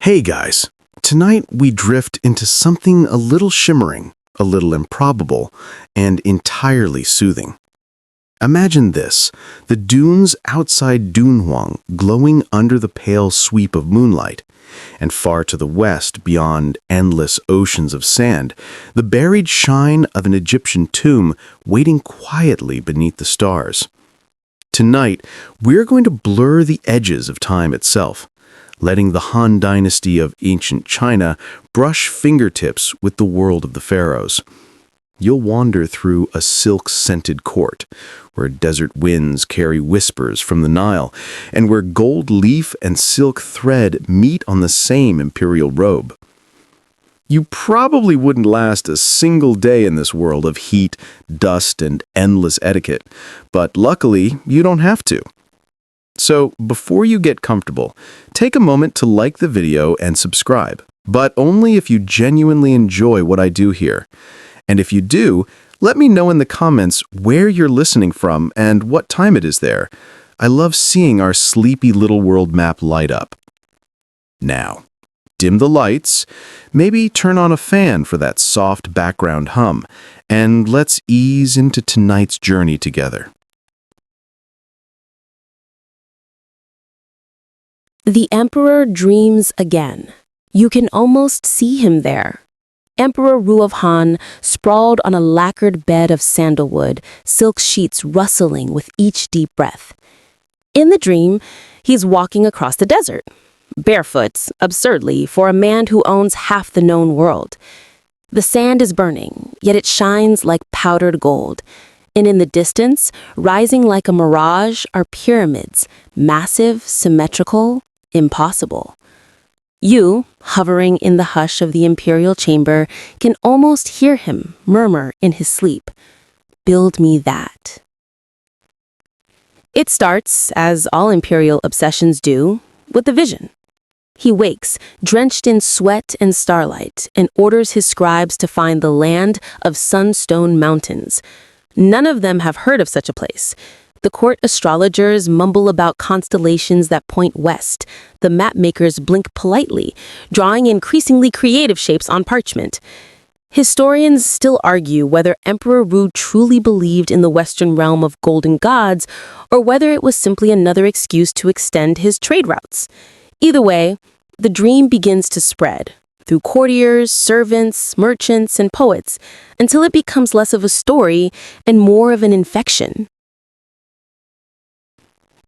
Hey guys, tonight we drift into something a little shimmering, a little improbable, and entirely soothing. Imagine this, the dunes outside Dunhuang glowing under the pale sweep of moonlight, and far to the west, beyond endless oceans of sand, the buried shine of an Egyptian tomb waiting quietly beneath the stars. Tonight, we're going to blur the edges of time itself, letting the Han Dynasty of ancient China brush fingertips with the world of the pharaohs. You'll wander through a silk-scented court, where desert winds carry whispers from the Nile, and where gold leaf and silk thread meet on the same imperial robe. You probably wouldn't last a single day in this world of heat, dust, and endless etiquette, but luckily, you don't have to. So, before you get comfortable, take a moment to like the video and subscribe, but only if you genuinely enjoy what I do here. And if you do, let me know in the comments where you're listening from and what time it is there. I love seeing our sleepy little world map light up. Now, dim the lights, maybe turn on a fan for that soft background hum, and let's ease into tonight's journey together. The Emperor dreams again. You can almost see him there. Emperor Ru of Han, sprawled on a lacquered bed of sandalwood, silk sheets rustling with each deep breath. In the dream, he's walking across the desert, barefoot, absurdly, for a man who owns half the known world. The sand is burning, yet it shines like powdered gold. And in the distance, rising like a mirage, are pyramids, massive, symmetrical, impossible. You, hovering in the hush of the imperial chamber, can almost hear him murmur in his sleep, "Build me that." It starts, as all imperial obsessions do, with the vision. He wakes, drenched in sweat and starlight, and orders his scribes to find the land of Sunstone Mountains. None of them have heard of such a place. The court astrologers mumble about constellations that point west. The mapmakers blink politely, drawing increasingly creative shapes on parchment. Historians still argue whether Emperor Ru truly believed in the Western realm of golden gods, or whether it was simply another excuse to extend his trade routes. Either way, the dream begins to spread through courtiers, servants, merchants, and poets, until it becomes less of a story and more of an infection.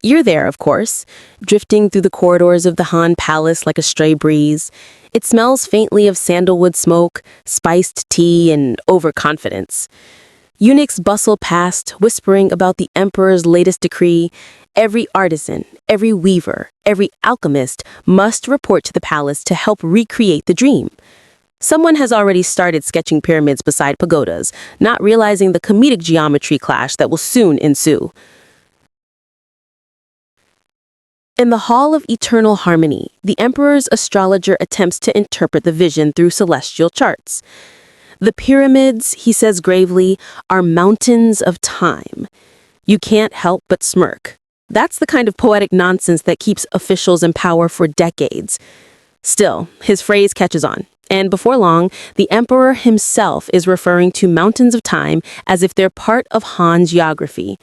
You're there, of course, drifting through the corridors of the Han Palace like a stray breeze. It smells faintly of sandalwood smoke, spiced tea, and overconfidence. Eunuchs bustle past, whispering about the emperor's latest decree. Every artisan, every weaver, every alchemist must report to the palace to help recreate the dream. Someone has already started sketching pyramids beside pagodas, not realizing the comedic geometry clash that will soon ensue. In the Hall of Eternal Harmony, the Emperor's astrologer attempts to interpret the vision through celestial charts. The pyramids, he says gravely, are mountains of time. You can't help but smirk. That's the kind of poetic nonsense that keeps officials in power for decades. Still, his phrase catches on, and before long, the Emperor himself is referring to mountains of time as if they're part of Han geography.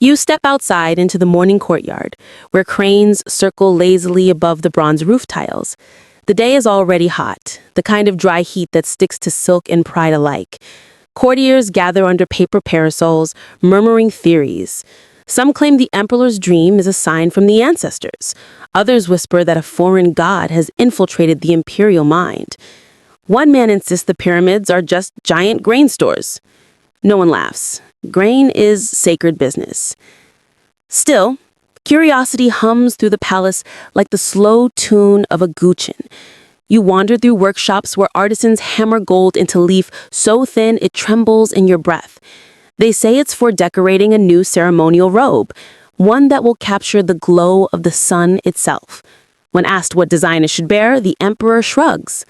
You step outside into the morning courtyard, where cranes circle lazily above the bronze roof tiles. The day is already hot, the kind of dry heat that sticks to silk and pride alike. Courtiers gather under paper parasols, murmuring theories. Some claim the emperor's dream is a sign from the ancestors. Others whisper that a foreign god has infiltrated the imperial mind. One man insists the pyramids are just giant grain stores. No one laughs. Grain is sacred business. Still, curiosity hums through the palace like the slow tune of a guqin. You wander through workshops where artisans hammer gold into leaf so thin it trembles in your breath. They say it's for decorating a new ceremonial robe, one that will capture the glow of the sun itself. When asked what design it should bear, the emperor shrugs.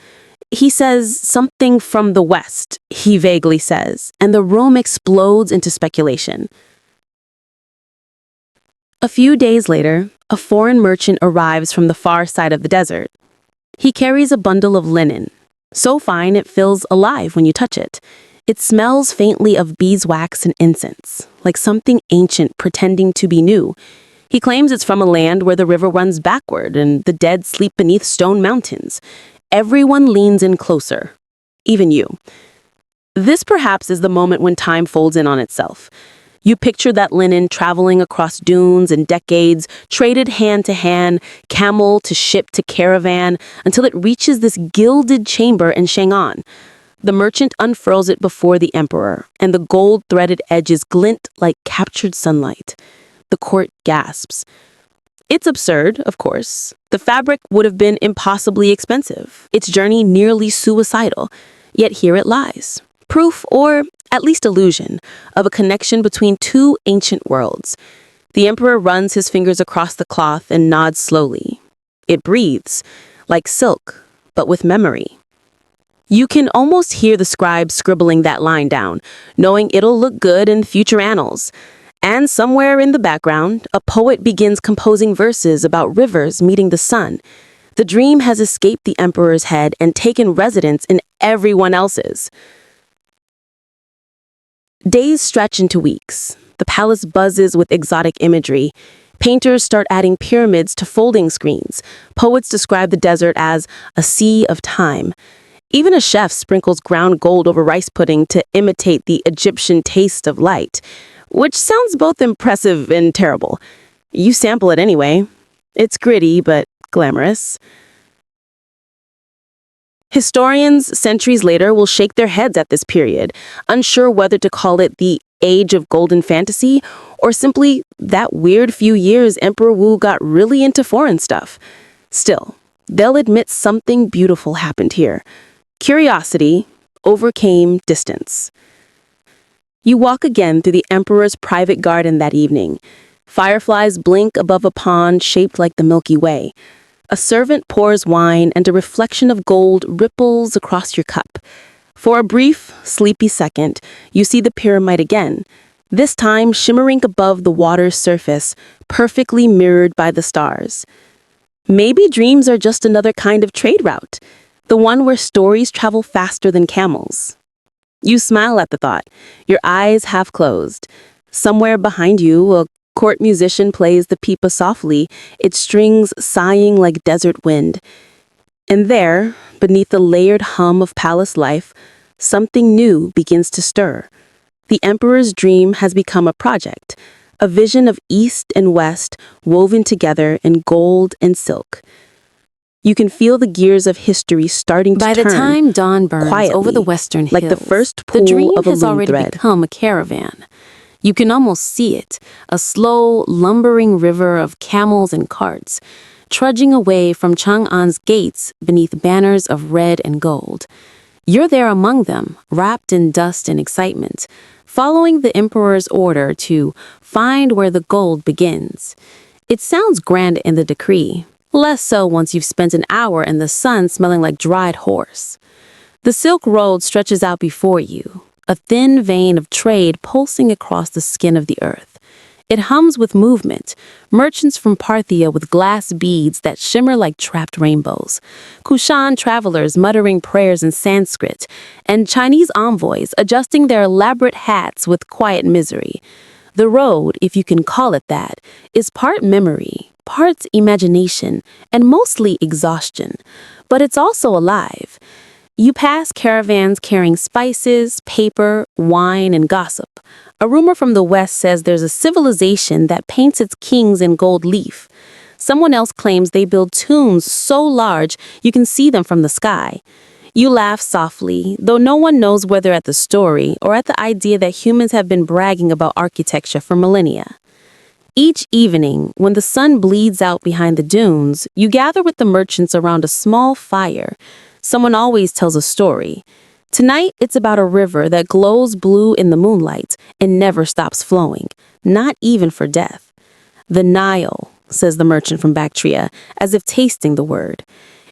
He says something from the west, he vaguely says, and the room explodes into speculation. A few days later, A foreign merchant arrives from the far side of the desert. He carries a bundle of linen, so fine it feels alive when you touch it. It smells faintly of beeswax and incense, like something ancient pretending to be new. He claims it's from a land where the river runs backward and the dead sleep beneath stone mountains. Everyone leans in closer, even you. This perhaps is the moment when time folds in on itself. You picture that linen traveling across dunes and decades, traded hand to hand, camel to ship to caravan, until it reaches this gilded chamber in Chang'an. The merchant unfurls it before the emperor, and the gold-threaded edges glint like captured sunlight. The court gasps. It's absurd, of course. The fabric would have been impossibly expensive, its journey nearly suicidal. Yet here it lies. Proof, or at least illusion, of a connection between two ancient worlds. The emperor runs his fingers across the cloth and nods slowly. It breathes, like silk, but with memory. You can almost hear the scribe scribbling that line down, knowing it'll look good in future annals. And somewhere in the background, a poet begins composing verses about rivers meeting the sun. The dream has escaped the emperor's head and taken residence in everyone else's. Days stretch into weeks. The palace buzzes with exotic imagery. Painters start adding pyramids to folding screens. Poets describe the desert as a sea of time. Even a chef sprinkles ground gold over rice pudding to imitate the Egyptian taste of light, which sounds both impressive and terrible. You sample it anyway. It's gritty, but glamorous. Historians, centuries later, will shake their heads at this period, unsure whether to call it the age of golden fantasy or simply that weird few years Emperor Wu got really into foreign stuff. Still, they'll admit something beautiful happened here. Curiosity overcame distance. You walk again through the emperor's private garden that evening. Fireflies blink above a pond shaped like the Milky Way. A servant pours wine and a reflection of gold ripples across your cup. For a brief, sleepy second, you see the pyramid again, this time shimmering above the water's surface, perfectly mirrored by the stars. Maybe dreams are just another kind of trade route, the one where stories travel faster than camels. You smile at the thought, your eyes half closed. Somewhere behind you, a court musician plays the pipa softly, its strings sighing like desert wind. And there, beneath the layered hum of palace life, something new begins to stir. The emperor's dream has become a project, a vision of east and west woven together in gold and silk. You can feel the gears of history starting to turn. By the time dawn burns quietly, over the western hills, like the first pull the dream of a has loom already thread. become a caravan. You can almost see it, a slow, lumbering river of camels and carts, trudging away from Chang'an's gates beneath banners of red and gold. You're there among them, wrapped in dust and excitement, following the emperor's order to find where the gold begins. It sounds grand in the decree, less so once you've spent an hour in the sun smelling like dried horse. The Silk Road stretches out before you, a thin vein of trade pulsing across the skin of the earth. It hums with movement, merchants from Parthia with glass beads that shimmer like trapped rainbows, Kushan travelers muttering prayers in Sanskrit, and Chinese envoys adjusting their elaborate hats with quiet misery. The road, if you can call it that, is part memory, part imagination, and mostly exhaustion. But it's also alive. You pass caravans carrying spices, paper, wine, and gossip. A rumor from the West says there's a civilization that paints its kings in gold leaf. Someone else claims they build tombs so large you can see them from the sky. You laugh softly, though no one knows whether at the story or at the idea that humans have been bragging about architecture for millennia. Each evening, when the sun bleeds out behind the dunes, you gather with the merchants around a small fire. Someone always tells a story. Tonight, it's about a river that glows blue in the moonlight and never stops flowing, not even for death. The Nile, says the merchant from Bactria, as if tasting the word.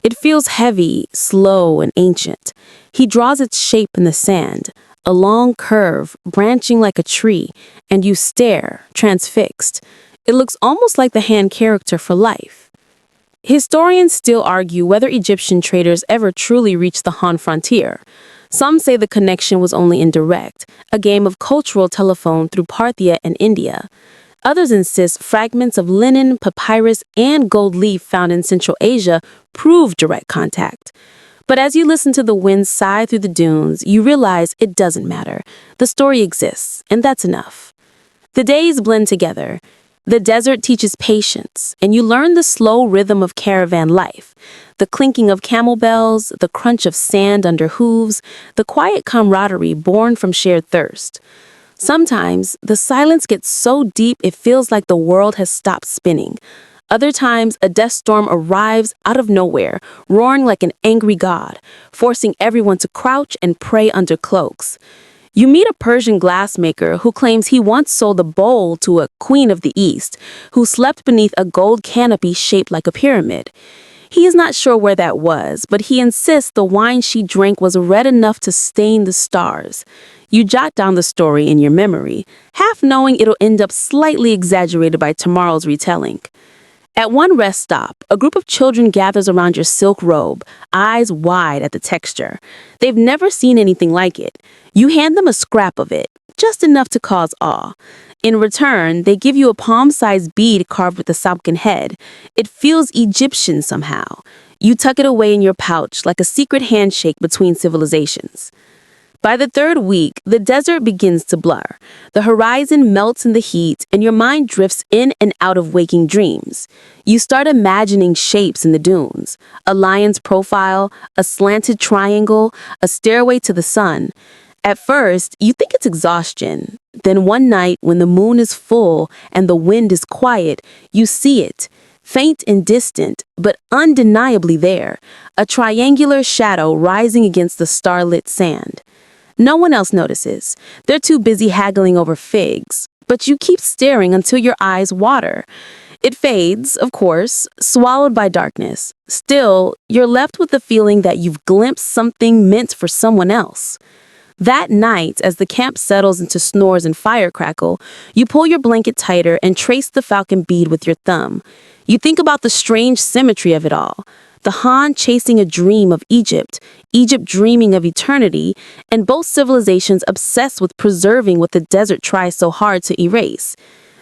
It feels heavy, slow, and ancient. He draws its shape in the sand, a long curve branching like a tree, and you stare, transfixed. It looks almost like the Han character for life. Historians still argue whether Egyptian traders ever truly reached the Han frontier. Some say the connection was only indirect, a game of cultural telephone through Parthia and India. Others insist fragments of linen, papyrus, and gold leaf found in Central Asia prove direct contact. But as you listen to the wind sigh through the dunes, you realize it doesn't matter. The story exists, and that's enough. The days blend together. The desert teaches patience, and you learn the slow rhythm of caravan life. The clinking of camel bells, the crunch of sand under hooves, the quiet camaraderie born from shared thirst. Sometimes, the silence gets so deep it feels like the world has stopped spinning. Other times, a death storm arrives out of nowhere, roaring like an angry god, forcing everyone to crouch and pray under cloaks. You meet a Persian glassmaker who claims he once sold a bowl to a queen of the East, who slept beneath a gold canopy shaped like a pyramid. He is not sure where that was, but he insists the wine she drank was red enough to stain the stars. You jot down the story in your memory, half knowing it'll end up slightly exaggerated by tomorrow's retelling. At one rest stop, a group of children gathers around your silk robe, eyes wide at the texture. They've never seen anything like it. You hand them a scrap of it, just enough to cause awe. In return, they give you a palm-sized bead carved with a sapkin head. It feels Egyptian somehow. You tuck it away in your pouch like a secret handshake between civilizations. By the third week, the desert begins to blur. The horizon melts in the heat, and your mind drifts in and out of waking dreams. You start imagining shapes in the dunes, a lion's profile, a slanted triangle, a stairway to the sun. At first, you think it's exhaustion. Then one night, when the moon is full and the wind is quiet, you see it. Faint and distant, but undeniably there, a triangular shadow rising against the starlit sand. No one else notices. They're too busy haggling over figs, but you keep staring until your eyes water. It fades, of course, swallowed by darkness. Still, you're left with the feeling that you've glimpsed something meant for someone else. That night, as the camp settles into snores and fire crackle, you pull your blanket tighter and trace the falcon bead with your thumb. You think about the strange symmetry of it all. The Han chasing a dream of Egypt, Egypt dreaming of eternity, and both civilizations obsessed with preserving what the desert tries so hard to erase.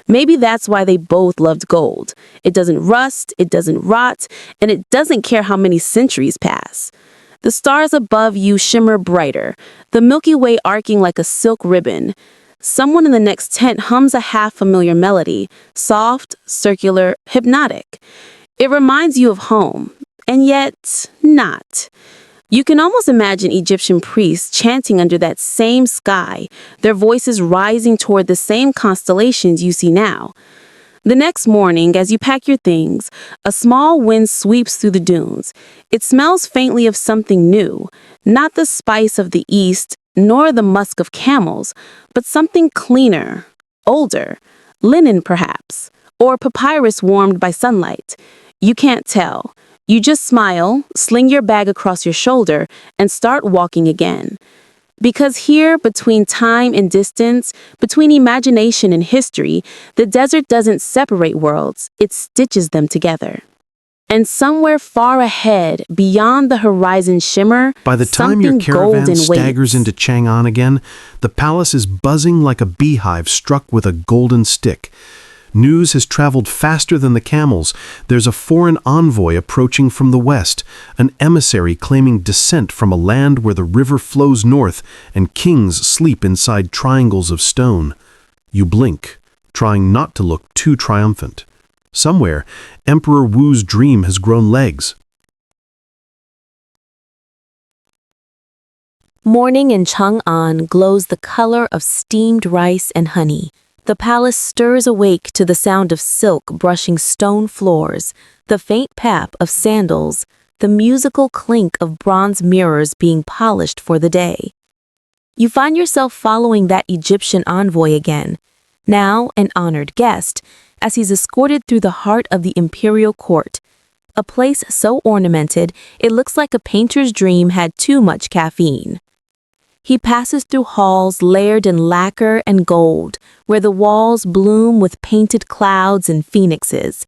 Maybe that's why they both loved gold. It doesn't rust, it doesn't rot, and it doesn't care how many centuries pass. The stars above you shimmer brighter, the Milky Way arcing like a silk ribbon. Someone in the next tent hums a half-familiar melody, soft, circular, hypnotic. It reminds you of home. And yet, not. You can almost imagine Egyptian priests chanting under that same sky, their voices rising toward the same constellations you see now. The next morning, as you pack your things, a small wind sweeps through the dunes. It smells faintly of something new, not the spice of the East, nor the musk of camels, but something cleaner, older, linen perhaps, or papyrus warmed by sunlight. You can't tell. You just smile, sling your bag across your shoulder, and start walking again. Because here, between time and distance, between imagination and history, the desert doesn't separate worlds, it stitches them together. And somewhere far ahead, beyond the horizon shimmer, By the time your something caravan golden staggers waits. into Chang'an again, the palace is buzzing like a beehive struck with a golden stick. News has traveled faster than the camels. There's a foreign envoy approaching from the west, an emissary claiming descent from a land where the river flows north and kings sleep inside triangles of stone. You blink, trying not to look too triumphant. Somewhere, Emperor Wu's dream has grown legs. Morning in Chang'an glows the color of steamed rice and honey. The palace stirs awake to the sound of silk brushing stone floors, the faint pap of sandals, the musical clink of bronze mirrors being polished for the day. You find yourself following that Egyptian envoy again, now an honored guest, as he's escorted through the heart of the imperial court, a place so ornamented it looks like a painter's dream had too much caffeine. He passes through halls layered in lacquer and gold, where the walls bloom with painted clouds and phoenixes.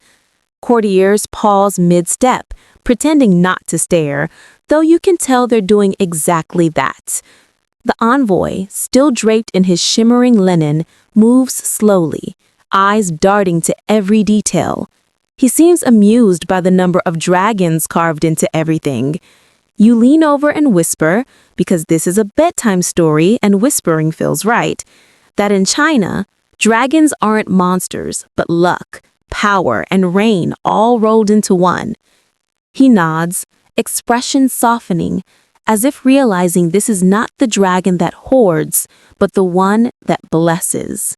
Courtiers pause mid-step, pretending not to stare, though you can tell they're doing exactly that. The envoy, still draped in his shimmering linen, moves slowly, eyes darting to every detail. He seems amused by the number of dragons carved into everything. You lean over and whisper, because this is a bedtime story and whispering feels right, that in China, dragons aren't monsters, but luck, power, and rain all rolled into one. He nods, expression softening, as if realizing this is not the dragon that hoards, but the one that blesses.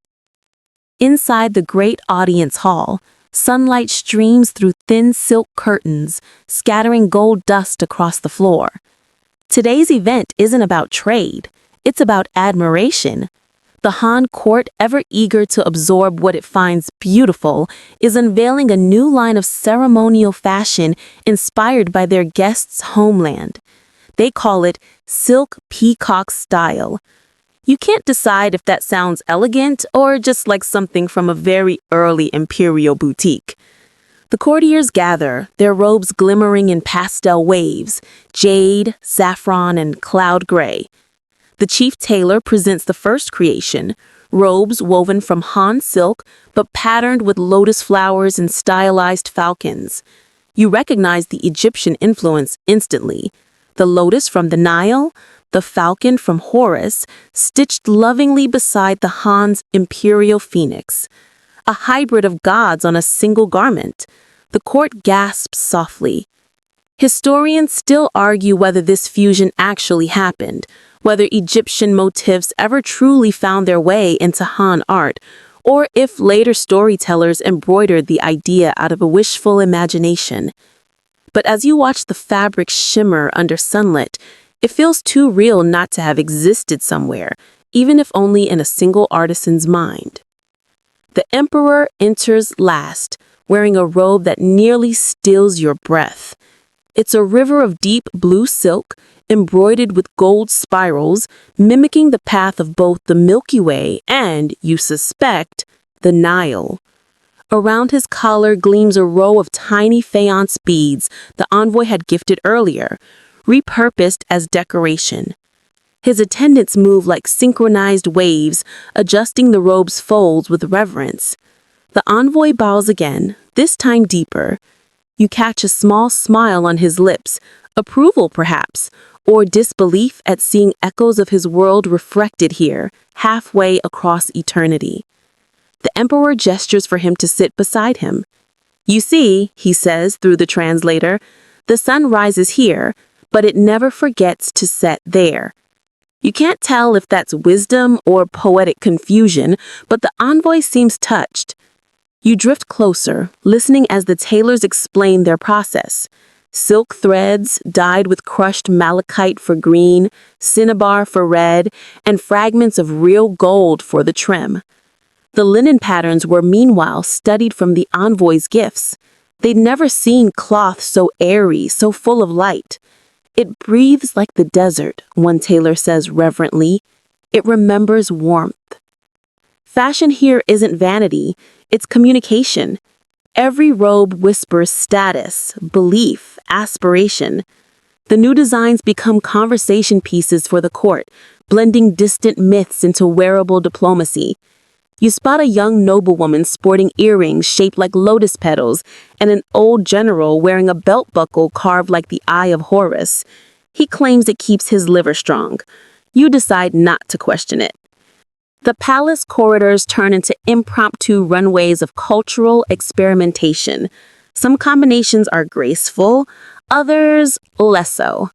Inside the great audience hall, sunlight streams through thin silk curtains, scattering gold dust across the floor. Today's event isn't about trade, it's about admiration. The Han court, ever eager to absorb what it finds beautiful, is unveiling a new line of ceremonial fashion inspired by their guests' homeland. They call it silk peacock style. You can't decide if that sounds elegant or just like something from a very early imperial boutique. The courtiers gather, their robes glimmering in pastel waves, jade, saffron, and cloud gray. The chief tailor presents the first creation, robes woven from Han silk but patterned with lotus flowers and stylized falcons. You recognize the Egyptian influence instantly. The lotus from the Nile, the falcon from Horus, stitched lovingly beside the Han's imperial phoenix. A hybrid of gods on a single garment. The court gasps softly. Historians still argue whether this fusion actually happened, whether Egyptian motifs ever truly found their way into Han art, or if later storytellers embroidered the idea out of a wishful imagination. But as you watch the fabric shimmer under sunlit, it feels too real not to have existed somewhere, even if only in a single artisan's mind. The emperor enters last, wearing a robe that nearly steals your breath. It's a river of deep blue silk, embroidered with gold spirals, mimicking the path of both the Milky Way and, you suspect, the Nile. Around his collar gleams a row of tiny faience beads the envoy had gifted earlier, repurposed as decoration. His attendants move like synchronized waves, adjusting the robe's folds with reverence. The envoy bows again, this time deeper. You catch a small smile on his lips, approval perhaps, or disbelief at seeing echoes of his world reflected here, halfway across eternity. The emperor gestures for him to sit beside him. You see, he says through the translator, the sun rises here, but it never forgets to set there. You can't tell if that's wisdom or poetic confusion, but the envoy seems touched. You drift closer, listening as the tailors explain their process. Silk threads dyed with crushed malachite for green, cinnabar for red, and fragments of real gold for the trim. The linen patterns were meanwhile studied from the envoy's gifts. They'd never seen cloth so airy, so full of light. It breathes like the desert, one tailor says reverently. It remembers warmth. Fashion here isn't vanity, it's communication. Every robe whispers status, belief, aspiration. The new designs become conversation pieces for the court, blending distant myths into wearable diplomacy. You spot a young noblewoman sporting earrings shaped like lotus petals and an old general wearing a belt buckle carved like the eye of Horus. He claims it keeps his liver strong. You decide not to question it. The palace corridors turn into impromptu runways of cultural experimentation. Some combinations are graceful, others less so.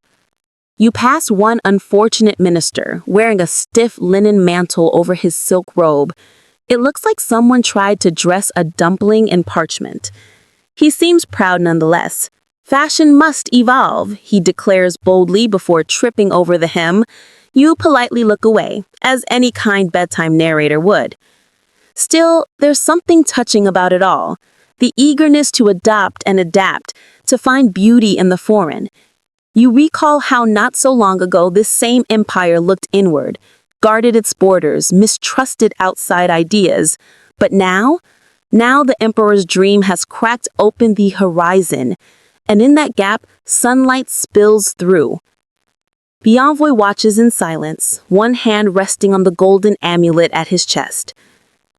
You pass one unfortunate minister wearing a stiff linen mantle over his silk robe. It looks like someone tried to dress a dumpling in parchment. He seems proud nonetheless. Fashion must evolve, he declares boldly before tripping over the hem. You politely look away, as any kind bedtime narrator would. Still, there's something touching about it all. The eagerness to adopt and adapt, to find beauty in the foreign. You recall how not so long ago this same empire looked inward, guarded its borders, mistrusted outside ideas. But now the emperor's dream has cracked open the horizon, and in that gap, sunlight spills through. The envoy watches in silence, one hand resting on the golden amulet at his chest.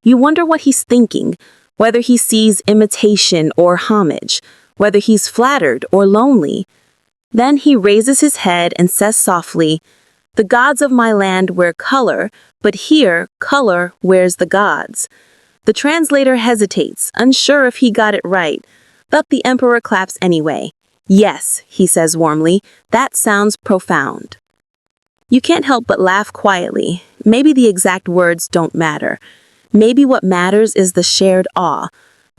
You wonder what he's thinking, whether he sees imitation or homage, whether he's flattered or lonely. Then he raises his head and says softly, "The gods of my land wear color, but here color wears the gods." The translator hesitates, unsure if he got it right, but the emperor claps anyway. "Yes," he says warmly, "that sounds profound." You can't help but laugh quietly. Maybe the exact words don't matter. Maybe what matters is the shared awe,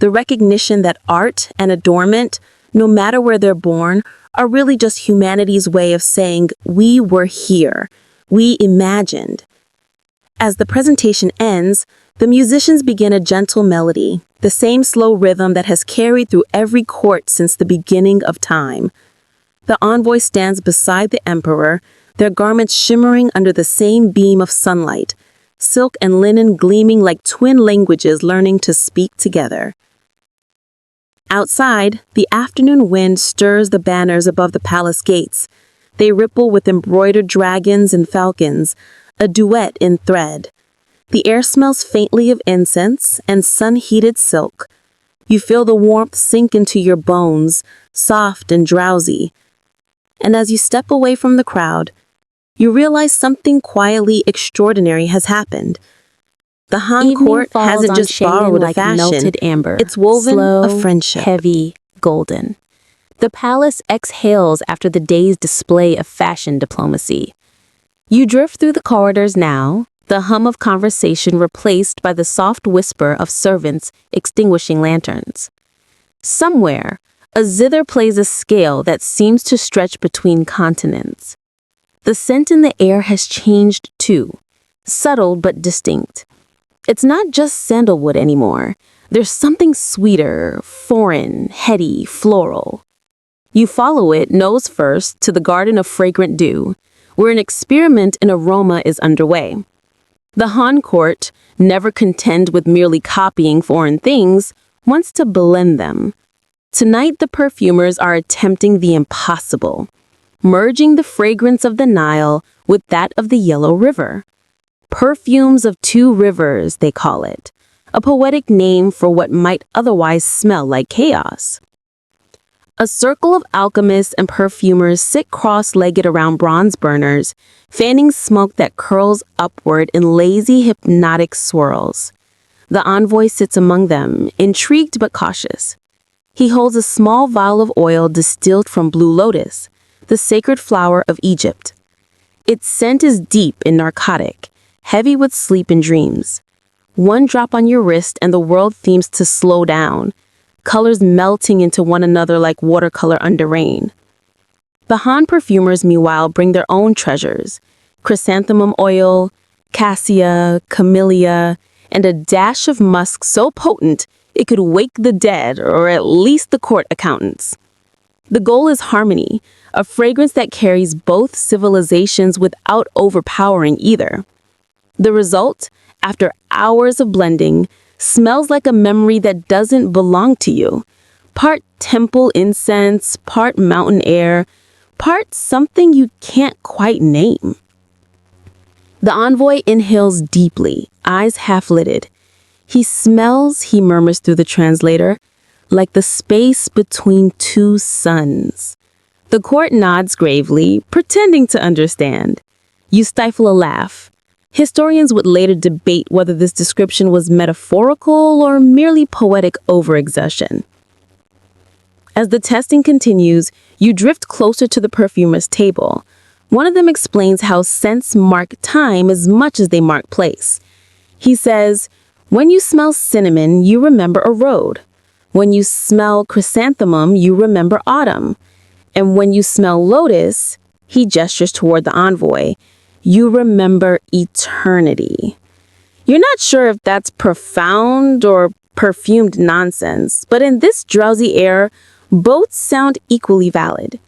the recognition that art and adornment, no matter where they're born, are really just humanity's way of saying, we were here, we imagined. As the presentation ends, the musicians begin a gentle melody, the same slow rhythm that has carried through every court since the beginning of time. The envoy stands beside the emperor, their garments shimmering under the same beam of sunlight, silk and linen gleaming like twin languages learning to speak together. Outside, the afternoon wind stirs the banners above the palace gates. They ripple with embroidered dragons and falcons, a duet in thread. The air smells faintly of incense and sun-heated silk. You feel the warmth sink into your bones, soft and drowsy. And as you step away from the crowd, you realize something quietly extraordinary has happened. The Han court hasn't just borrowed a fashion, melted amber, it's woven slow, of friendship. Heavy, golden. The palace exhales after the day's display of fashion diplomacy. You drift through the corridors now, the hum of conversation replaced by the soft whisper of servants extinguishing lanterns. Somewhere, a zither plays a scale that seems to stretch between continents. The scent in the air has changed too, subtle but distinct. It's not just sandalwood anymore. There's something sweeter, foreign, heady, floral. You follow it, nose first, to the Garden of Fragrant Dew, where an experiment in aroma is underway. The Han court, never content with merely copying foreign things, wants to blend them. Tonight, the perfumers are attempting the impossible, merging the fragrance of the Nile with that of the Yellow River. Perfumes of two rivers, they call it, a poetic name for what might otherwise smell like chaos. A circle of alchemists and perfumers sit cross-legged around bronze burners, fanning smoke that curls upward in lazy, hypnotic swirls. The envoy sits among them, intrigued but cautious. He holds a small vial of oil distilled from blue lotus, the sacred flower of Egypt. Its scent is deep and narcotic, heavy with sleep and dreams. One drop on your wrist and the world seems to slow down, colors melting into one another like watercolor under rain. The Han perfumers, meanwhile, bring their own treasures: chrysanthemum oil, cassia, camellia, and a dash of musk so potent it could wake the dead, or at least the court accountants. The goal is harmony, a fragrance that carries both civilizations without overpowering either. The result, after hours of blending, smells like a memory that doesn't belong to you. Part temple incense, part mountain air, part something you can't quite name. The envoy inhales deeply, eyes half-lidded. He smells, he murmurs through the translator, like the space between two suns. The court nods gravely, pretending to understand. You stifle a laugh. Historians would later debate whether this description was metaphorical or merely poetic overexertion. As the testing continues, you drift closer to the perfumer's table. One of them explains how scents mark time as much as they mark place. He says, when you smell cinnamon, you remember a road. When you smell chrysanthemum, you remember autumn. And when you smell lotus, he gestures toward the envoy, you remember eternity. You're not sure if that's profound or perfumed nonsense, but in this drowsy air, both sound equally valid.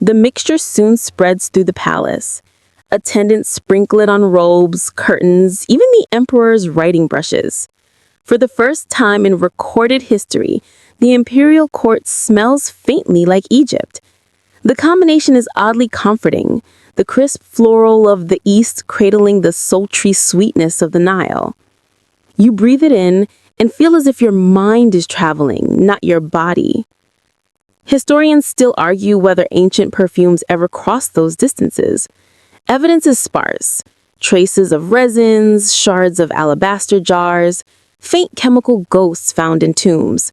The mixture soon spreads through the palace. Attendants sprinkle it on robes, curtains, even the emperor's writing brushes. For the first time in recorded history, the imperial court smells faintly like Egypt. The combination is oddly comforting, the crisp floral of the east cradling the sultry sweetness of the Nile. You breathe it in and feel as if your mind is traveling, not your body. Historians still argue whether ancient perfumes ever crossed those distances. Evidence is sparse. Traces of resins, shards of alabaster jars, faint chemical ghosts found in tombs.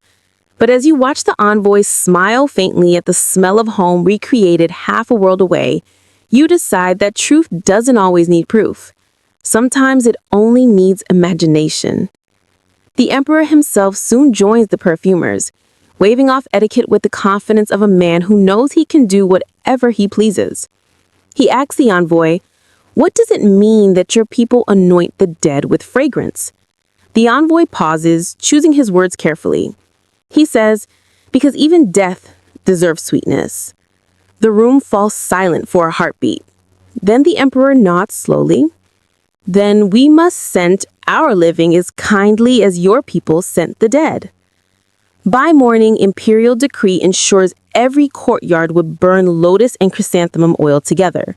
But as you watch the envoys smile faintly at the smell of home recreated half a world away, you decide that truth doesn't always need proof. Sometimes it only needs imagination. The emperor himself soon joins the perfumers, waving off etiquette with the confidence of a man who knows he can do whatever he pleases. He asks the envoy, "What does it mean that your people anoint the dead with fragrance?" The envoy pauses, choosing his words carefully. He says, "Because even death deserves sweetness." The room falls silent for a heartbeat. Then the emperor nods slowly. "Then we must scent our living as kindly as your people scent the dead." By morning, imperial decree ensures every courtyard would burn lotus and chrysanthemum oil together.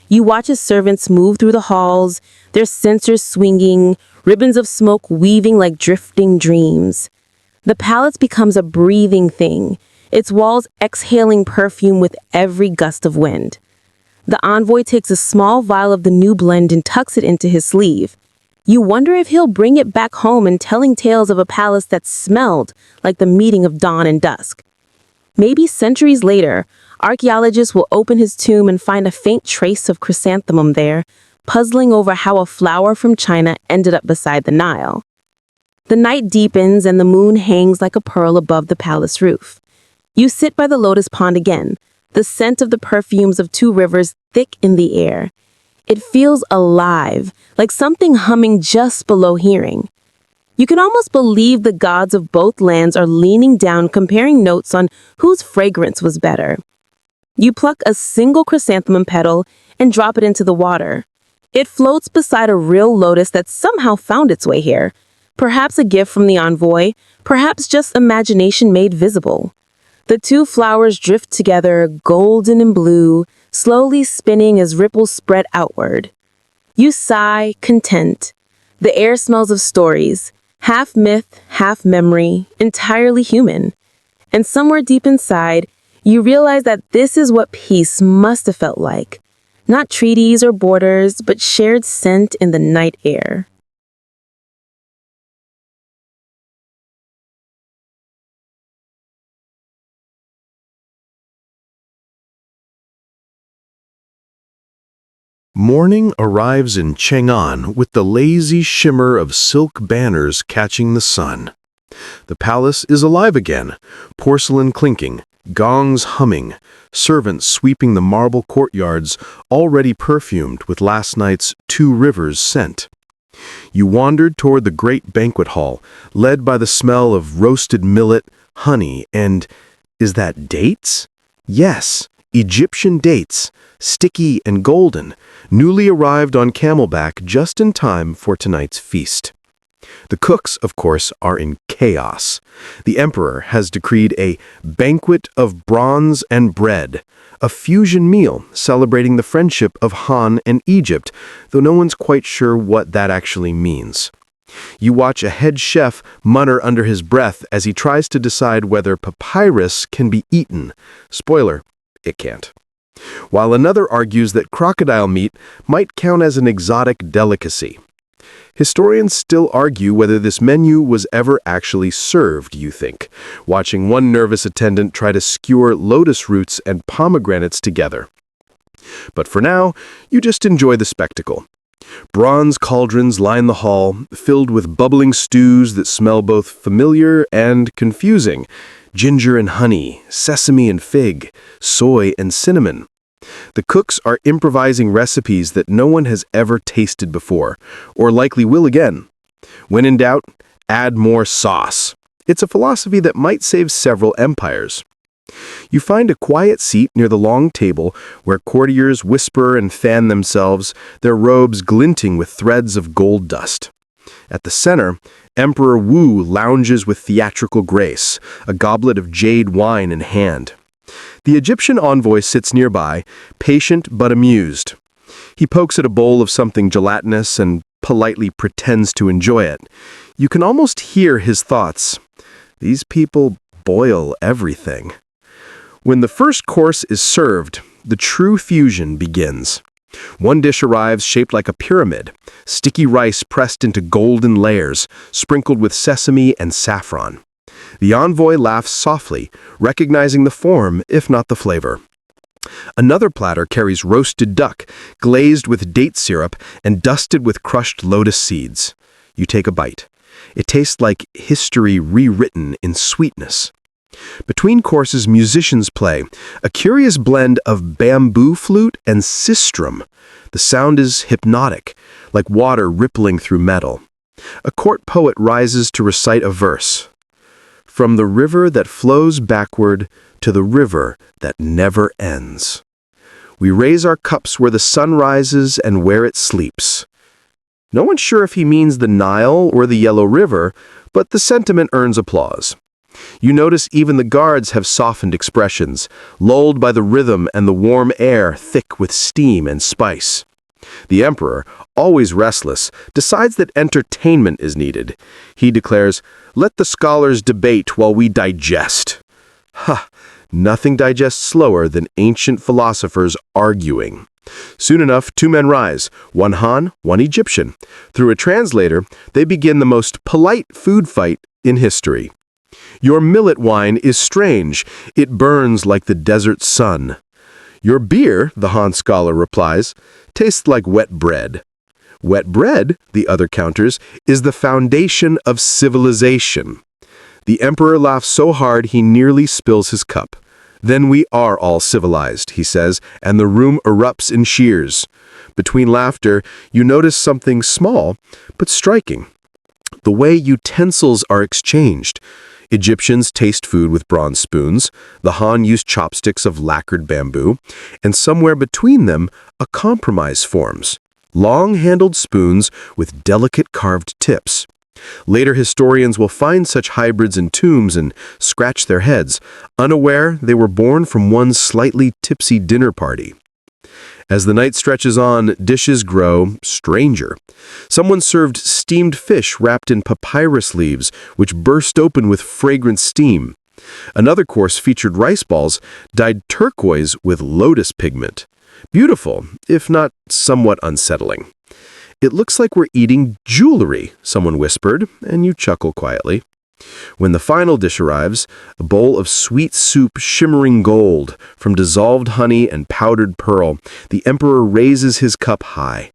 You watch as servants move through the halls, their censers swinging, ribbons of smoke weaving like drifting dreams. The palace becomes a breathing thing, its walls exhaling perfume with every gust of wind. The envoy takes a small vial of the new blend and tucks it into his sleeve. You wonder if he'll bring it back home and telling tales of a palace that smelled like the meeting of dawn and dusk. Maybe centuries later, archaeologists will open his tomb and find a faint trace of chrysanthemum there, puzzling over how a flower from China ended up beside the Nile. The night deepens and the moon hangs like a pearl above the palace roof. You sit by the lotus pond again, the scent of the perfumes of two rivers thick in the air. It feels alive, like something humming just below hearing. You can almost believe the gods of both lands are leaning down comparing notes on whose fragrance was better. You pluck a single chrysanthemum petal and drop it into the water. It floats beside a real lotus that somehow found its way here. Perhaps a gift from the envoy, perhaps just imagination made visible. The two flowers drift together, golden and blue, slowly spinning as ripples spread outward. You sigh, content. The air smells of stories, half myth, half memory, entirely human. And somewhere deep inside, you realize that this is what peace must have felt like. Not treaties or borders, but shared scent in the night air. Morning arrives in Chang'an with the lazy shimmer of silk banners catching the sun. The palace is alive again, porcelain clinking, gongs humming, servants sweeping the marble courtyards already perfumed with last night's two rivers scent. You wandered toward the great banquet hall, led by the smell of roasted millet, honey, and, is that dates? Yes, Egyptian dates, sticky and golden, newly arrived on camelback just in time for tonight's feast. The cooks, of course, are in chaos. The emperor has decreed a banquet of bronze and bread, a fusion meal celebrating the friendship of Han and Egypt, though no one's quite sure what that actually means. You watch a head chef mutter under his breath as he tries to decide whether papyrus can be eaten. Spoiler, it can't. While another argues that crocodile meat might count as an exotic delicacy. Historians still argue whether this menu was ever actually served, you think, watching one nervous attendant try to skewer lotus roots and pomegranates together. But for now, you just enjoy the spectacle. Bronze cauldrons line the hall, filled with bubbling stews that smell both familiar and confusing. Ginger and honey, sesame and fig, soy and cinnamon. The cooks are improvising recipes that no one has ever tasted before, or likely will again. When in doubt, add more sauce. It's a philosophy that might save several empires. You find a quiet seat near the long table where courtiers whisper and fan themselves, their robes glinting with threads of gold dust. At the center, Emperor Wu lounges with theatrical grace, a goblet of jade wine in hand. The Egyptian envoy sits nearby, patient but amused. He pokes at a bowl of something gelatinous and politely pretends to enjoy it. You can almost hear his thoughts. These people boil everything. When the first course is served, the true fusion begins. One dish arrives shaped like a pyramid, sticky rice pressed into golden layers, sprinkled with sesame and saffron. The envoy laughs softly, recognizing the form, if not the flavor. Another platter carries roasted duck, glazed with date syrup and dusted with crushed lotus seeds. You take a bite. It tastes like history rewritten in sweetness. Between courses, musicians play, a curious blend of bamboo flute and sistrum. The sound is hypnotic, like water rippling through metal. A court poet rises to recite a verse. From the river that flows backward to the river that never ends. We raise our cups where the sun rises and where it sleeps. No one's sure if he means the Nile or the Yellow River, but the sentiment earns applause. You notice even the guards have softened expressions, lulled by the rhythm and the warm air thick with steam and spice. The emperor, always restless, decides that entertainment is needed. He declares, "Let the scholars debate while we digest." Ha! Nothing digests slower than ancient philosophers arguing. Soon enough, two men rise, one Han, one Egyptian. Through a translator, they begin the most polite food fight in history. Your millet wine is strange. It burns like the desert sun. Your beer, the Han scholar replies, tastes like wet bread. Wet bread, the other counters, is the foundation of civilization. The emperor laughs so hard he nearly spills his cup. Then we are all civilized, he says, and the room erupts in cheers. Between laughter, you notice something small, but striking. The way utensils are exchanged. Egyptians taste food with bronze spoons, the Han use chopsticks of lacquered bamboo, and somewhere between them, a compromise forms. Long-handled spoons with delicate carved tips. Later historians will find such hybrids in tombs and scratch their heads, unaware they were born from one slightly tipsy dinner party. As the night stretches on, dishes grow stranger. Someone served steamed fish wrapped in papyrus leaves, which burst open with fragrant steam. Another course featured rice balls dyed turquoise with lotus pigment. Beautiful, if not somewhat unsettling. "It looks like we're eating jewelry," someone whispered, and you chuckle quietly. When the final dish arrives, a bowl of sweet soup shimmering gold from dissolved honey and powdered pearl, the emperor raises his cup high.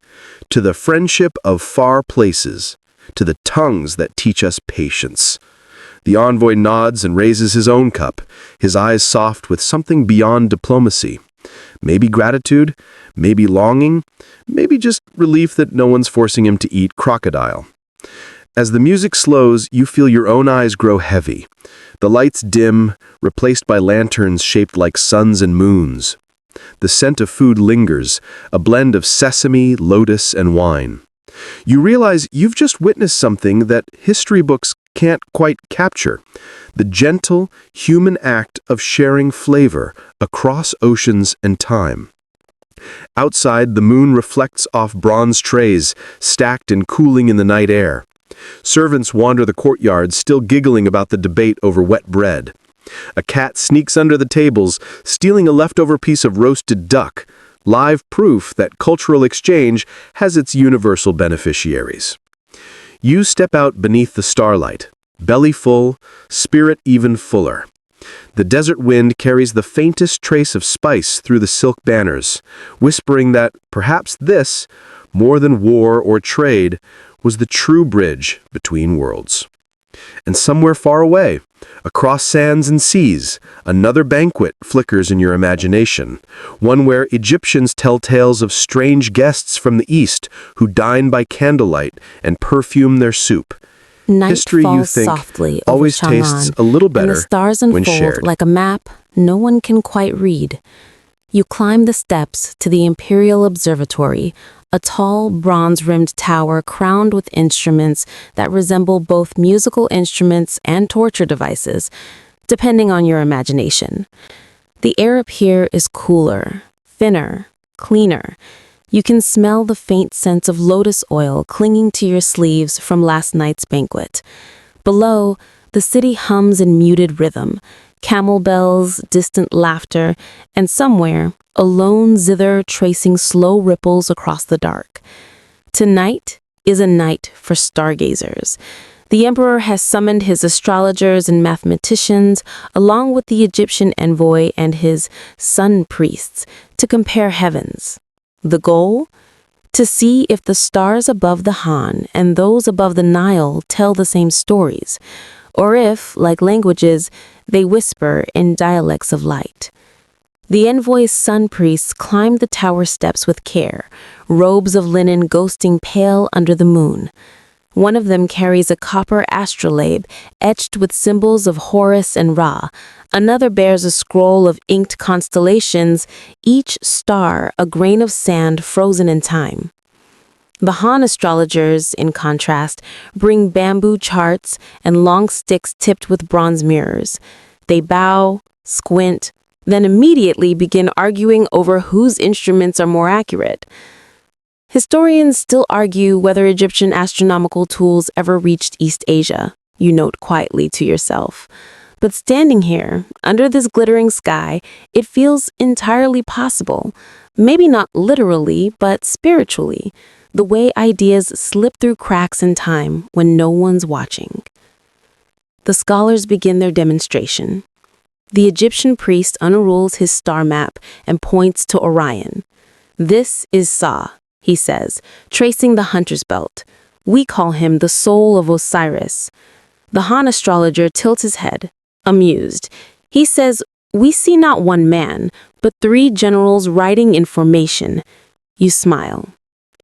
To the friendship of far places, to the tongues that teach us patience. The envoy nods and raises his own cup, his eyes soft with something beyond diplomacy. Maybe gratitude, maybe longing, maybe just relief that no one's forcing him to eat crocodile. As the music slows, you feel your own eyes grow heavy. The lights dim, replaced by lanterns shaped like suns and moons. The scent of food lingers, a blend of sesame, lotus, and wine. You realize you've just witnessed something that history books can't quite capture. The gentle, human act of sharing flavor across oceans and time. Outside, the moon reflects off bronze trays, stacked and cooling in the night air. Servants wander the courtyard, still giggling about the debate over wet bread. A cat sneaks under the tables, stealing a leftover piece of roasted duck, live proof that cultural exchange has its universal beneficiaries. You step out beneath the starlight, belly full, spirit even fuller. The desert wind carries the faintest trace of spice through the silk banners, whispering that perhaps this, more than war or trade, was the true bridge between worlds. And somewhere far away, across sands and seas, another banquet flickers in your imagination, one where Egyptians tell tales of strange guests from the east who dine by candlelight and perfume their soup. Night History, you falls think, softly always over tastes Chang'an, a little and better the stars when unfold shared. like a map no one can quite read. You climb the steps to the Imperial Observatory, a tall, bronze-rimmed tower crowned with instruments that resemble both musical instruments and torture devices, depending on your imagination. The air up here is cooler, thinner, cleaner. You can smell the faint scent of lotus oil clinging to your sleeves from last night's banquet. Below, the city hums in muted rhythm, camel bells, distant laughter, and somewhere, a lone zither tracing slow ripples across the dark. Tonight is a night for stargazers. The emperor has summoned his astrologers and mathematicians, along with the Egyptian envoy and his sun priests, to compare heavens. The goal? To see if the stars above the Han and those above the Nile tell the same stories, or if, like languages, they whisper in dialects of light. The envoy's sun priests climbed the tower steps with care, robes of linen ghosting pale under the moon. One of them carries a copper astrolabe etched with symbols of Horus and Ra. Another bears a scroll of inked constellations, each star a grain of sand frozen in time. The Han astrologers, in contrast, bring bamboo charts and long sticks tipped with bronze mirrors. They bow, squint, then immediately begin arguing over whose instruments are more accurate. Historians still argue whether Egyptian astronomical tools ever reached East Asia, you note quietly to yourself. But standing here, under this glittering sky, it feels entirely possible. Maybe not literally, but spiritually. The way ideas slip through cracks in time when no one's watching. The scholars begin their demonstration. The Egyptian priest unrolls his star map and points to Orion. "This is Sa," he says, tracing the hunter's belt. "We call him the soul of Osiris." The Han astrologer tilts his head, amused. He says, "We see not one man, but 3 generals riding in formation." You smile.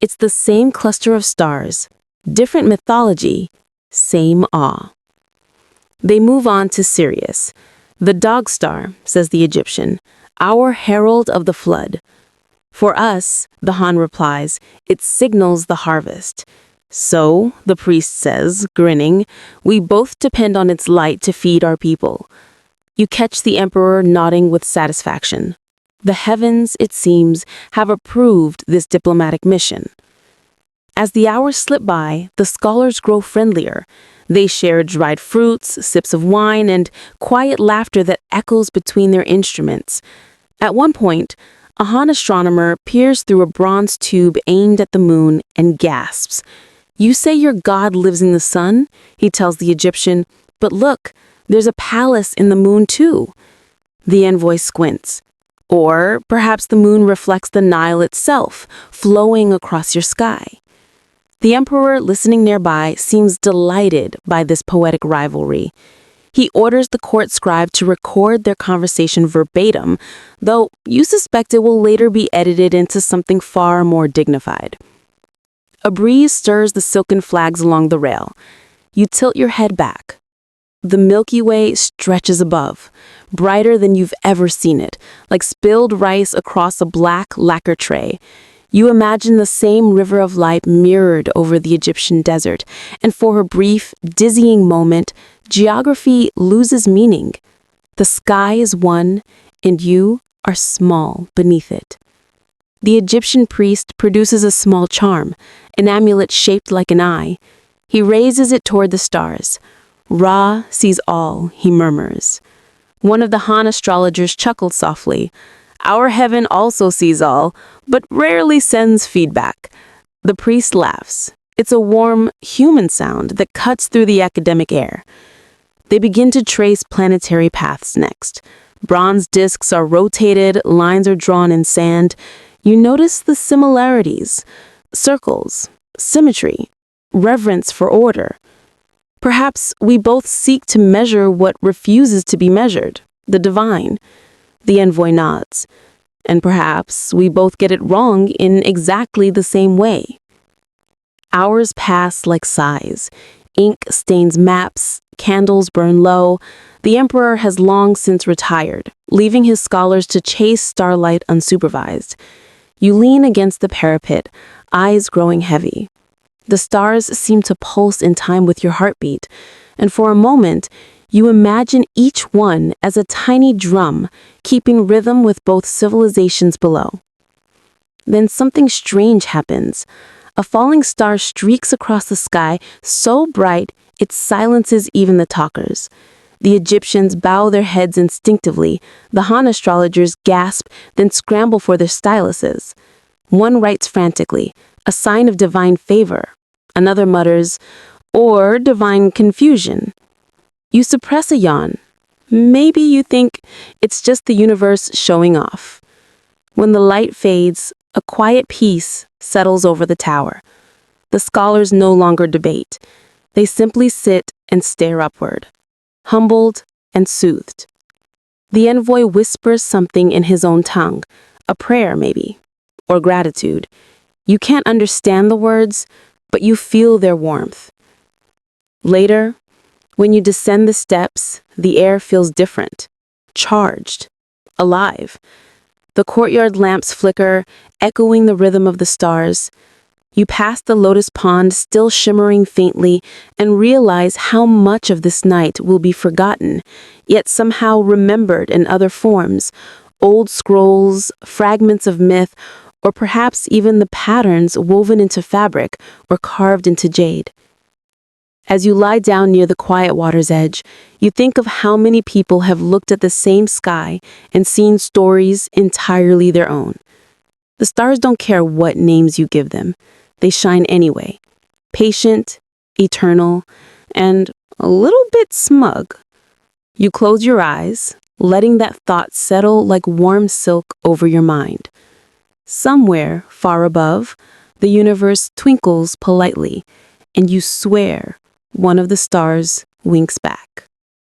It's the same cluster of stars, different mythology, same awe. They move on to Sirius. "The dog star," says the Egyptian, "our herald of the flood." "For us," the Han replies, "it signals the harvest." "So," the priest says, grinning, "we both depend on its light to feed our people." You catch the emperor nodding with satisfaction. The heavens, it seems, have approved this diplomatic mission. As the hours slip by, the scholars grow friendlier. They share dried fruits, sips of wine, and quiet laughter that echoes between their instruments. At one point, a Han astronomer peers through a bronze tube aimed at the moon and gasps. "You say your god lives in the sun?" he tells the Egyptian, "but look, there's a palace in the moon too." The envoy squints. "Or perhaps the moon reflects the Nile itself, flowing across your sky." The emperor, listening nearby, seems delighted by this poetic rivalry. He orders the court scribe to record their conversation verbatim, though you suspect it will later be edited into something far more dignified. A breeze stirs the silken flags along the rail. You tilt your head back. The Milky Way stretches above, brighter than you've ever seen it, like spilled rice across a black lacquer tray. You imagine the same river of light mirrored over the Egyptian desert, and for a brief, dizzying moment, geography loses meaning. The sky is one, and you are small beneath it. The Egyptian priest produces a small charm, an amulet shaped like an eye. He raises it toward the stars. "Ra sees all," he murmurs. One of the Han astrologers chuckled softly. "Our heaven also sees all, but rarely sends feedback." The priest laughs. It's a warm, human sound that cuts through the academic air. They begin to trace planetary paths next. Bronze discs are rotated, lines are drawn in sand. You notice the similarities: circles, symmetry, reverence for order. Perhaps we both seek to measure what refuses to be measured, the divine. The envoy nods. And perhaps we both get it wrong in exactly the same way. Hours pass like sighs. Ink stains maps, candles burn low. The emperor has long since retired, leaving his scholars to chase starlight unsupervised. You lean against the parapet, eyes growing heavy. The stars seem to pulse in time with your heartbeat, and for a moment, you imagine each one as a tiny drum, keeping rhythm with both civilizations below. Then something strange happens. A falling star streaks across the sky so bright it silences even the talkers. The Egyptians bow their heads instinctively. The Han astrologers gasp, then scramble for their styluses. One writes frantically, a sign of divine favor. Another mutters, or divine confusion. You suppress a yawn. Maybe you think it's just the universe showing off. When the light fades, a quiet peace settles over the tower. The scholars no longer debate. They simply sit and stare upward, humbled and soothed. The envoy whispers something in his own tongue, a prayer maybe, or gratitude. You can't understand the words, but you feel their warmth. Later, when you descend the steps, the air feels different, charged, alive. The courtyard lamps flicker, echoing the rhythm of the stars. You pass the lotus pond still shimmering faintly and realize how much of this night will be forgotten, yet somehow remembered in other forms, old scrolls, fragments of myth, or perhaps even the patterns woven into fabric or carved into jade. As you lie down near the quiet water's edge, you think of how many people have looked at the same sky and seen stories entirely their own. The stars don't care what names you give them. They shine anyway, patient, eternal, and a little bit smug. You close your eyes, letting that thought settle like warm silk over your mind. Somewhere, far above, the universe twinkles politely, and you swear one of the stars winks back.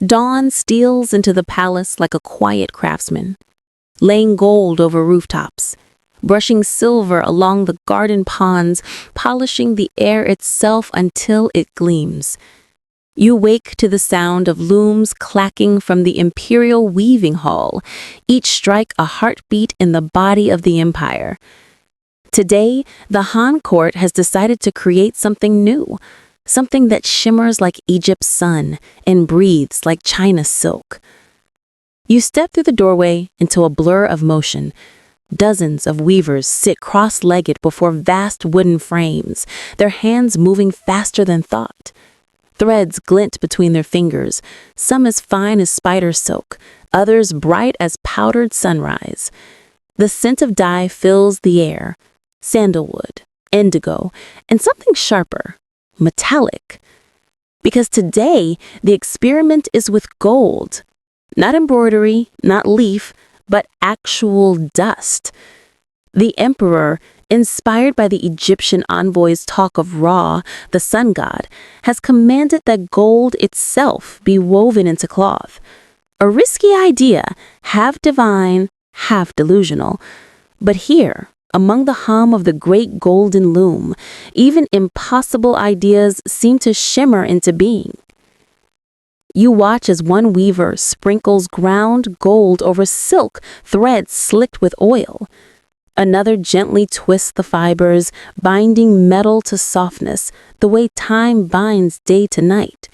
Dawn steals into the palace like a quiet craftsman, laying gold over rooftops, brushing silver along the garden ponds, polishing the air itself until it gleams. You wake to the sound of looms clacking from the imperial weaving hall, each strike a heartbeat in the body of the empire. Today, the Han court has decided to create something new, something that shimmers like Egypt's sun and breathes like China's silk. You step through the doorway into a blur of motion. Dozens of weavers sit cross-legged before vast wooden frames, their hands moving faster than thought. Threads glint between their fingers, some as fine as spider silk, others bright as powdered sunrise. The scent of dye fills the air, sandalwood, indigo, and something sharper, metallic. Because today, the experiment is with gold. Not embroidery, not leaf, but actual dust. The emperor, inspired by the Egyptian envoys' talk of Ra, the sun god, has commanded that gold itself be woven into cloth. A risky idea, half divine, half delusional. But here, among the hum of the great golden loom, even impossible ideas seem to shimmer into being. You watch as one weaver sprinkles ground gold over silk threads slicked with oil. Another gently twists the fibers, binding metal to softness, the way time binds day to night.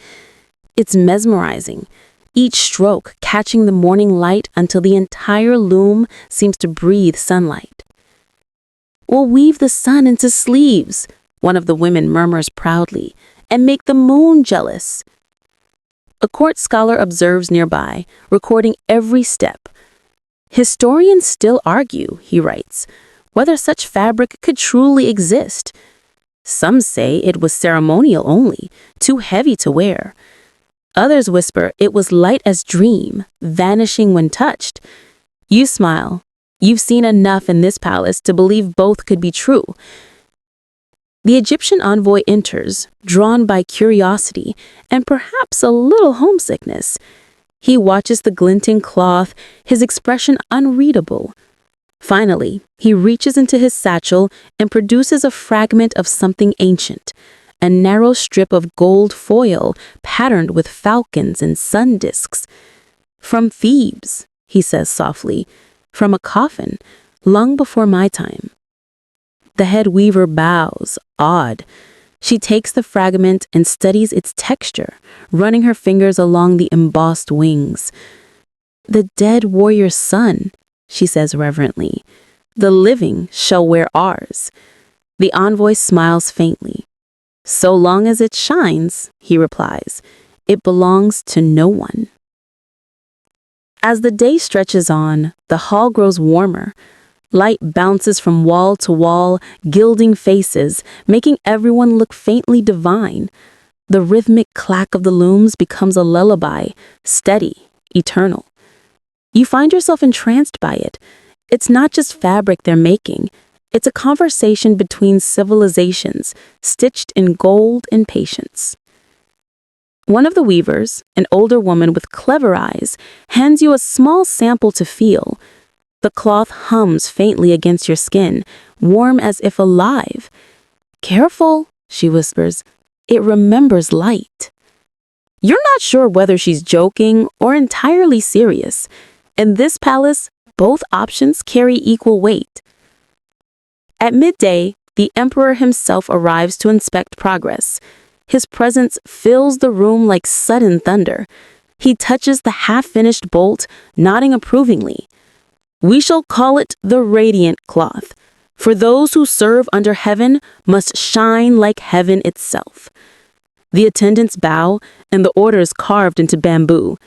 It's mesmerizing, each stroke catching the morning light until the entire loom seems to breathe sunlight. "We'll weave the sun into sleeves," one of the women murmurs proudly, "and make the moon jealous." A court scholar observes nearby, recording every step. "Historians still argue," he writes, "whether such fabric could truly exist. Some say it was ceremonial only, too heavy to wear. Others whisper it was light as dream, vanishing when touched. You smile. You've seen enough in this palace to believe both could be true." The Egyptian envoy enters, drawn by curiosity and perhaps a little homesickness. He watches the glinting cloth, his expression unreadable. Finally, he reaches into his satchel and produces a fragment of something ancient, a narrow strip of gold foil patterned with falcons and sun disks. "From Thebes," he says softly, "from a coffin, long before my time." The head weaver bows, awed. She takes the fragment and studies its texture, running her fingers along the embossed wings. "The dead warrior's son," she says reverently. "The living shall wear ours." The envoy smiles faintly. "So long as it shines," he replies, "it belongs to no one." As the day stretches on, the hall grows warmer. Light bounces from wall to wall, gilding faces, making everyone look faintly divine. The rhythmic clack of the looms becomes a lullaby, steady, eternal. You find yourself entranced by it. It's not just fabric they're making. It's a conversation between civilizations, stitched in gold and patience. One of the weavers, an older woman with clever eyes, hands you a small sample to feel. The cloth hums faintly against your skin, warm as if alive. "Careful," she whispers. "It remembers light." You're not sure whether she's joking or entirely serious. In this palace, both options carry equal weight. At midday, the emperor himself arrives to inspect progress. His presence fills the room like sudden thunder. He touches the half-finished bolt, nodding approvingly. "We shall call it the radiant cloth, for those who serve under heaven must shine like heaven itself." The attendants bow, and the order is carved into bamboo.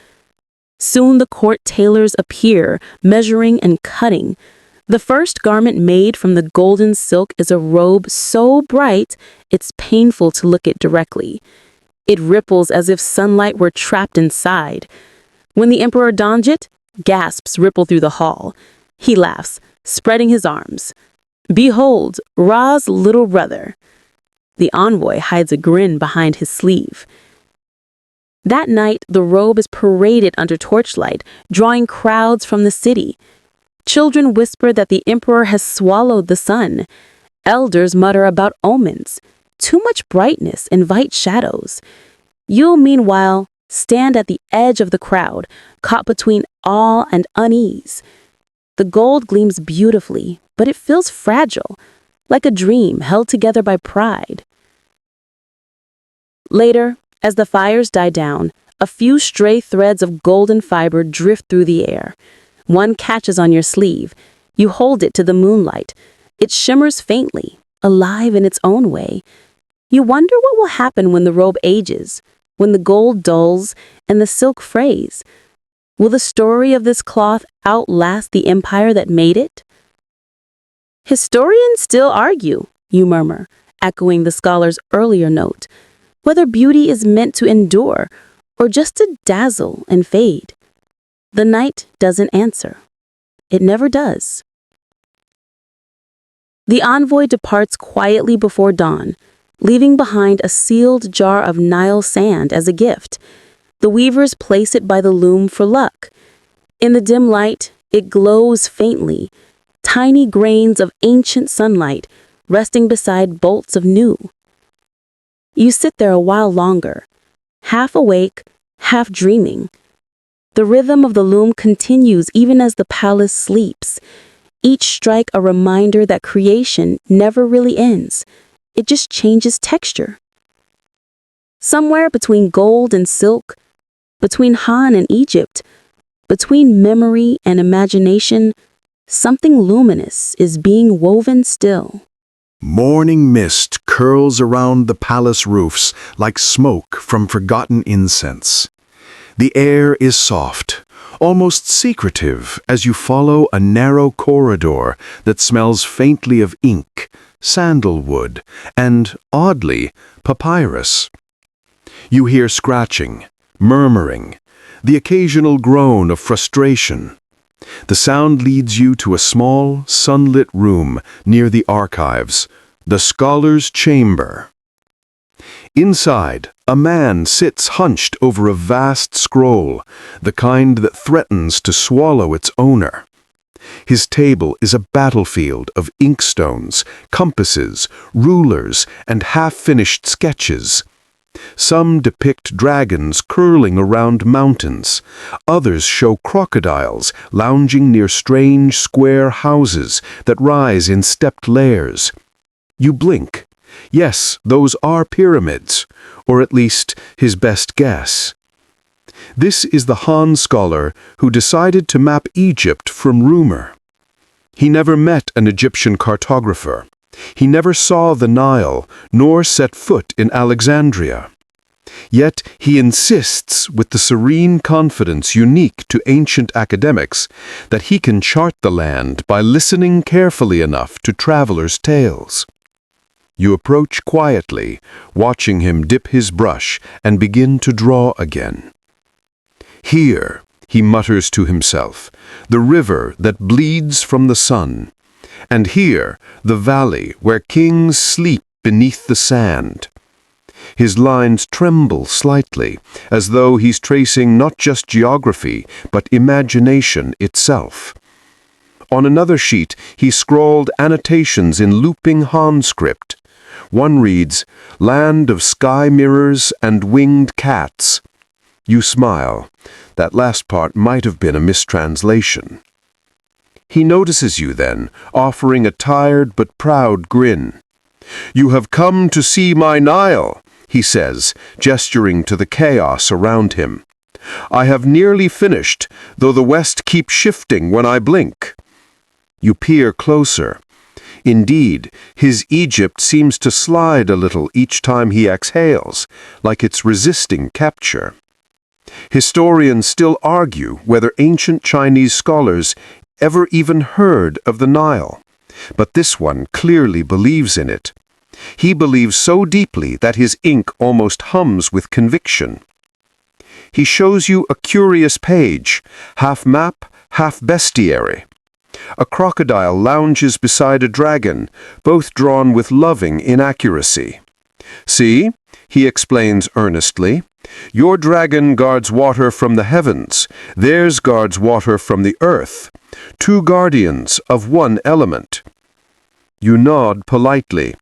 Soon the court tailors appear, measuring and cutting. The first garment made from the golden silk is a robe so bright it's painful to look at directly. It ripples as if sunlight were trapped inside. When the emperor dons it, gasps ripple through the hall. He laughs, spreading his arms. "Behold, Ra's little brother." The envoy hides a grin behind his sleeve. That night, the robe is paraded under torchlight, drawing crowds from the city. Children whisper that the emperor has swallowed the sun. Elders mutter about omens. Too much brightness invites shadows. You, meanwhile, stand at the edge of the crowd, caught between awe and unease. The gold gleams beautifully, but it feels fragile, like a dream held together by pride. Later, as the fires die down, a few stray threads of golden fiber drift through the air. One catches on your sleeve. You hold it to the moonlight. It shimmers faintly, alive in its own way. You wonder what will happen when the robe ages, when the gold dulls and the silk frays. Will the story of this cloth outlast the empire that made it? "Historians still argue," you murmur, echoing the scholar's earlier note, whether beauty is meant to endure or just to dazzle and fade. The night doesn't answer. It never does. The envoy departs quietly before dawn, leaving behind a sealed jar of Nile sand as a gift. The weavers place it by the loom for luck. In the dim light, it glows faintly, tiny grains of ancient sunlight resting beside bolts of new. You sit there a while longer, half awake, half dreaming. The rhythm of the loom continues even as the palace sleeps, each strike a reminder that creation never really ends. It just changes texture. Somewhere between gold and silk, between Han and Egypt, between memory and imagination, something luminous is being woven still. Morning mist curls around the palace roofs like smoke from forgotten incense. The air is soft, almost secretive as you follow a narrow corridor that smells faintly of ink, sandalwood, and, oddly, papyrus. You hear scratching, murmuring, the occasional groan of frustration. The sound leads you to a small, sunlit room near the archives, the scholar's chamber. Inside, a man sits hunched over a vast scroll, the kind that threatens to swallow its owner. His table is a battlefield of inkstones, compasses, rulers, and half-finished sketches. Some depict dragons curling around mountains. Others show crocodiles lounging near strange square houses that rise in stepped layers. You blink. Yes, those are pyramids, or at least his best guess. This is the Han scholar who decided to map Egypt from rumor. He never met an Egyptian cartographer. He never saw the Nile, nor set foot in Alexandria. Yet he insists, with the serene confidence unique to ancient academics, that he can chart the land by listening carefully enough to travelers' tales. You approach quietly, watching him dip his brush and begin to draw again. Here, he mutters to himself, the river that bleeds from the sun, and here the valley where kings sleep beneath the sand. His lines tremble slightly, as though he's tracing not just geography, but imagination itself. On another sheet, he scrawled annotations in looping Han script. One reads, "Land of sky mirrors and winged cats." You smile. That last part might have been a mistranslation. He notices you then, offering a tired but proud grin. "You have come to see my Nile," he says, gesturing to the chaos around him. "I have nearly finished, though the west keeps shifting when I blink." You peer closer. Indeed, his Egypt seems to slide a little each time he exhales, like it's resisting capture. Historians still argue whether ancient Chinese scholars ever even heard of the Nile, but this one clearly believes in it. He believes so deeply that his ink almost hums with conviction. He shows you a curious page, half map, half bestiary. A crocodile lounges beside a dragon, both drawn with loving inaccuracy. "See," he explains earnestly, "your dragon guards water from the heavens, theirs guards water from the earth, two guardians of one element." You nod politely,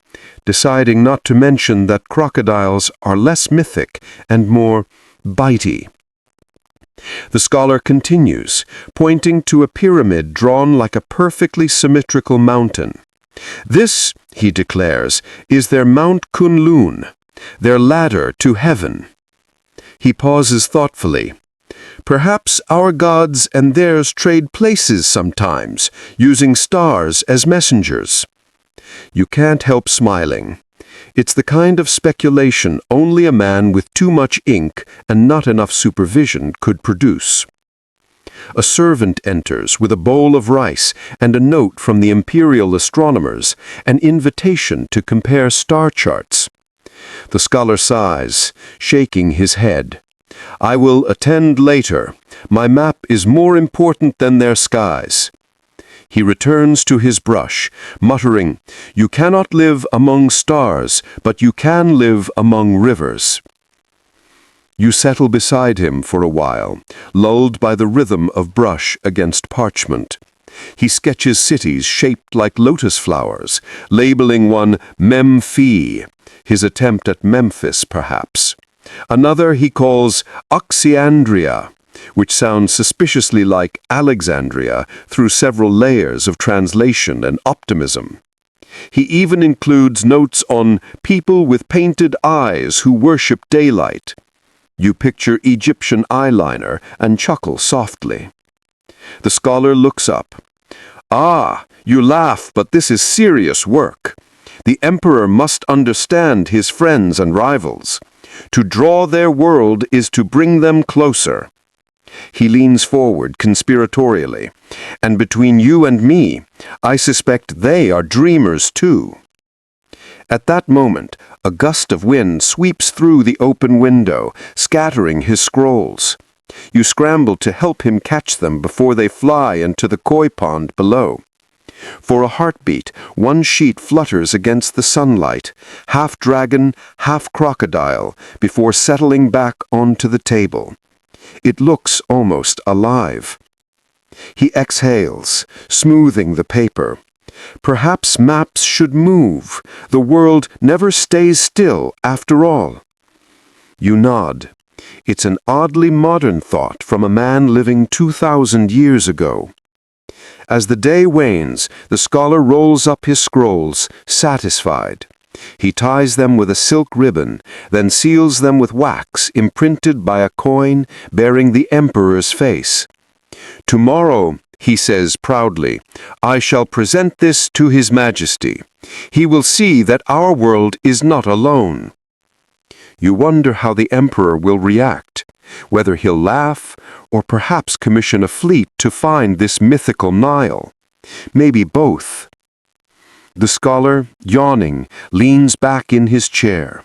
deciding not to mention that crocodiles are less mythic and more bitey. The scholar continues, pointing to a pyramid drawn like a perfectly symmetrical mountain. "This," he declares, "is their Mount Kunlun, their ladder to heaven." He pauses thoughtfully. "Perhaps our gods and theirs trade places sometimes, using stars as messengers." You can't help smiling. It's the kind of speculation only a man with too much ink and not enough supervision could produce. A servant enters with a bowl of rice and a note from the imperial astronomers, an invitation to compare star charts. The scholar sighs, shaking his head. "I will attend later. My map is more important than their skies." He returns to his brush, muttering, "You cannot live among stars, but you can live among rivers." You settle beside him for a while, lulled by the rhythm of brush against parchment. He sketches cities shaped like lotus flowers, labeling one Memphi, his attempt at Memphis, perhaps. Another he calls Oxyandria, which sounds suspiciously like Alexandria through several layers of translation and optimism. He even includes notes on people with painted eyes who worship daylight. You picture Egyptian eyeliner and chuckle softly. The scholar looks up. "Ah, you laugh, but this is serious work. The emperor must understand his friends and rivals. To draw their world is to bring them closer." He leans forward conspiratorially. "And between you and me, I suspect they are dreamers too." At that moment, a gust of wind sweeps through the open window, scattering his scrolls. You scramble to help him catch them before they fly into the koi pond below. For a heartbeat, one sheet flutters against the sunlight, half dragon, half crocodile, before settling back onto the table. It looks almost alive. He exhales, smoothing the paper. Perhaps maps should move. The world never stays still after all. You nod. It's an oddly modern thought from a man living 2,000 years ago. As the day wanes, the scholar rolls up his scrolls, satisfied. He ties them with a silk ribbon, then seals them with wax imprinted by a coin bearing the emperor's face. Tomorrow, he says proudly, I shall present this to His Majesty. He will see that our world is not alone. You wonder how the emperor will react, whether he'll laugh or perhaps commission a fleet to find this mythical Nile. Maybe both. The scholar, yawning, leans back in his chair.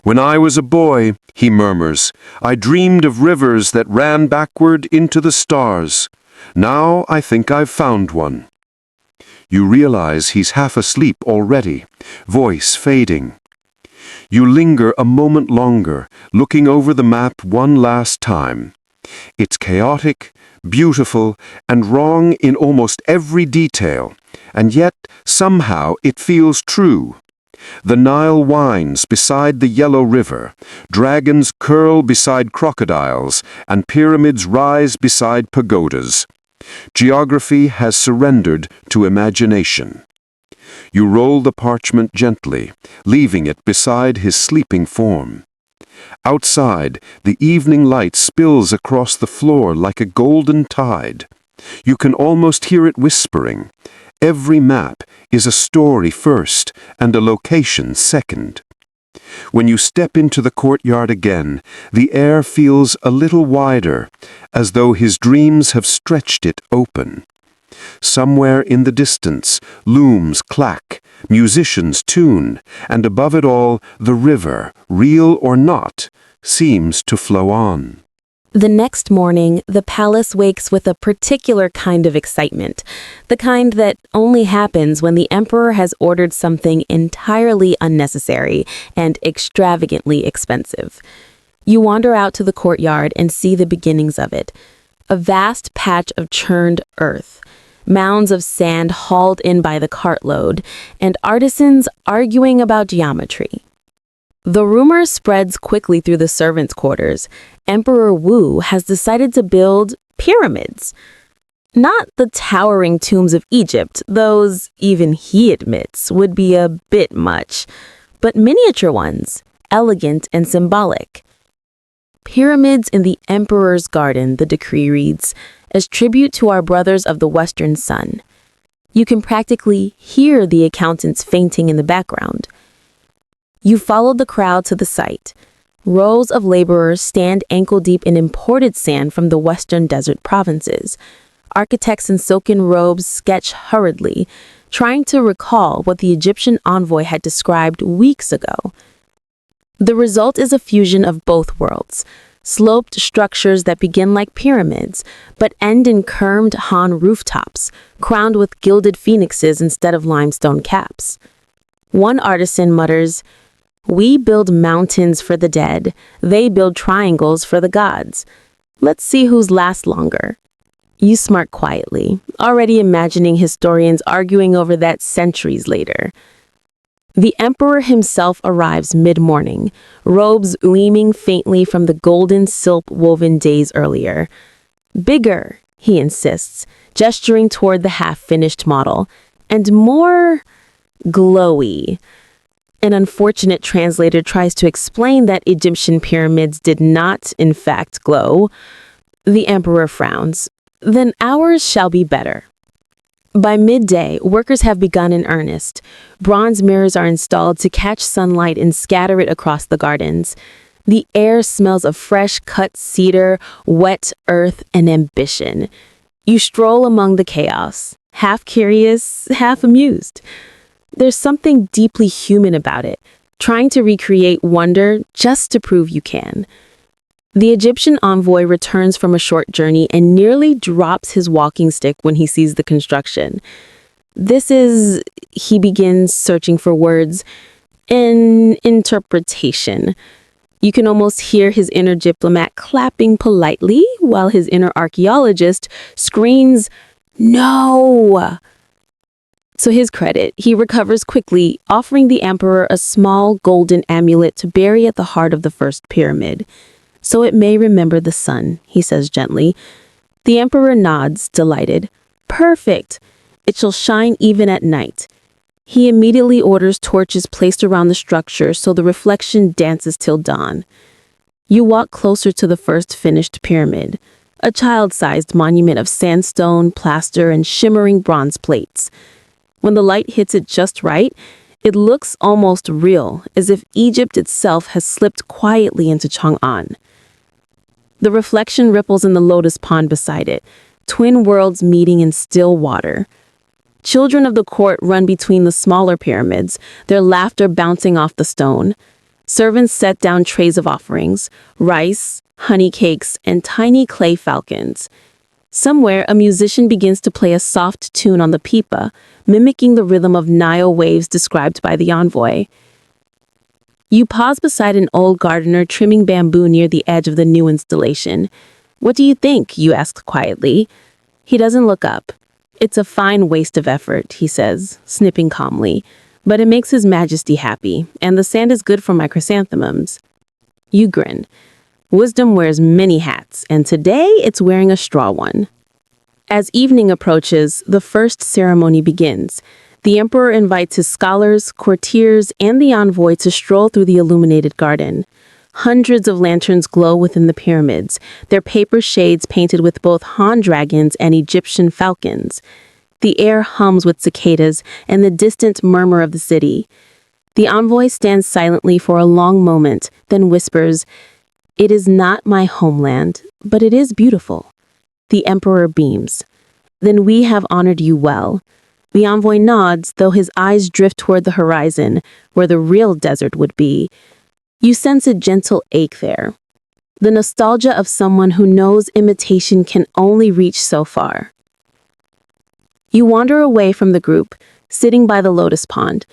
When I was a boy, he murmurs, I dreamed of rivers that ran backward into the stars. Now I think I've found one. You realize he's half asleep already, voice fading. You linger a moment longer, looking over the map one last time. It's chaotic, beautiful, and wrong in almost every detail, and yet somehow it feels true. The Nile winds beside the Yellow River, dragons curl beside crocodiles, and pyramids rise beside pagodas. Geography has surrendered to imagination. You roll the parchment gently, leaving it beside his sleeping form. Outside, the evening light spills across the floor like a golden tide. You can almost hear it whispering. Every map is a story first and a location second. When you step into the courtyard again, the air feels a little wider, as though his dreams have stretched it open. Somewhere in the distance, looms clack, musicians tune, and above it all, the river, real or not, seems to flow on. The next morning, the palace wakes with a particular kind of excitement, the kind that only happens when the emperor has ordered something entirely unnecessary and extravagantly expensive. You wander out to the courtyard and see the beginnings of it, a vast patch of churned earth, mounds of sand hauled in by the cartload, and artisans arguing about geometry. The rumor spreads quickly through the servants' quarters. Emperor Wu has decided to build pyramids. Not the towering tombs of Egypt, those, even he admits, would be a bit much, but miniature ones, elegant and symbolic. Pyramids in the emperor's garden, the decree reads, as tribute to our brothers of the Western Sun. You can practically hear the accountants fainting in the background. You follow the crowd to the site. Rows of laborers stand ankle-deep in imported sand from the western desert provinces. Architects in silken robes sketch hurriedly, trying to recall what the Egyptian envoy had described weeks ago. The result is a fusion of both worlds, sloped structures that begin like pyramids, but end in curved Han rooftops, crowned with gilded phoenixes instead of limestone caps. One artisan mutters, "We build mountains for the dead, they build triangles for the gods. Let's see whose lasts longer." You smirk quietly, already imagining historians arguing over that centuries later. The emperor himself arrives mid-morning, robes gleaming faintly from the golden silk woven days earlier. "Bigger," he insists, gesturing toward the half-finished model, "and more glowy." An unfortunate translator tries to explain that Egyptian pyramids did not, in fact, glow. The emperor frowns. "Then ours shall be better." By midday, workers have begun in earnest. Bronze mirrors are installed to catch sunlight and scatter it across the gardens. The air smells of fresh cut cedar, wet earth, and ambition. You stroll among the chaos, half curious, half amused. There's something deeply human about it, trying to recreate wonder just to prove you can. The Egyptian envoy returns from a short journey and nearly drops his walking stick when he sees the construction. "This is," he begins, searching for words, "an interpretation." You can almost hear his inner diplomat clapping politely while his inner archaeologist screams, "No!" So his credit, he recovers quickly, offering the emperor a small golden amulet to bury at the heart of the first pyramid. "So it may remember the sun," he says gently. The emperor nods, delighted. "Perfect! It shall shine even at night." He immediately orders torches placed around the structure so the reflection dances till dawn. You walk closer to the first finished pyramid, a child-sized monument of sandstone, plaster, and shimmering bronze plates. When the light hits it just right, it looks almost real, as if Egypt itself has slipped quietly into Chang'an. The reflection ripples in the lotus pond beside it, twin worlds meeting in still water. Children of the court run between the smaller pyramids, their laughter bouncing off the stone. Servants set down trays of offerings, rice, honey cakes, and tiny clay falcons. Somewhere, a musician begins to play a soft tune on the pipa, mimicking the rhythm of Nile waves described by the envoy. You pause beside an old gardener trimming bamboo near the edge of the new installation. "What do you think?" you ask quietly. He doesn't look up. "It's a fine waste of effort," he says, snipping calmly. "But it makes His Majesty happy, and the sand is good for my chrysanthemums." You grin. Wisdom wears many hats, and today it's wearing a straw one. As evening approaches, the first ceremony begins. The emperor invites his scholars, courtiers, and the envoy to stroll through the illuminated garden. Hundreds of lanterns glow within the pyramids, their paper shades painted with both Han dragons and Egyptian falcons. The air hums with cicadas and the distant murmur of the city. The envoy stands silently for a long moment, then whispers, "It is not my homeland, but it is beautiful." The emperor beams. "Then we have honored you well." The envoy nods, though his eyes drift toward the horizon, where the real desert would be. You sense a gentle ache there. The nostalgia of someone who knows imitation can only reach so far. You wander away from the group, sitting by the lotus pond.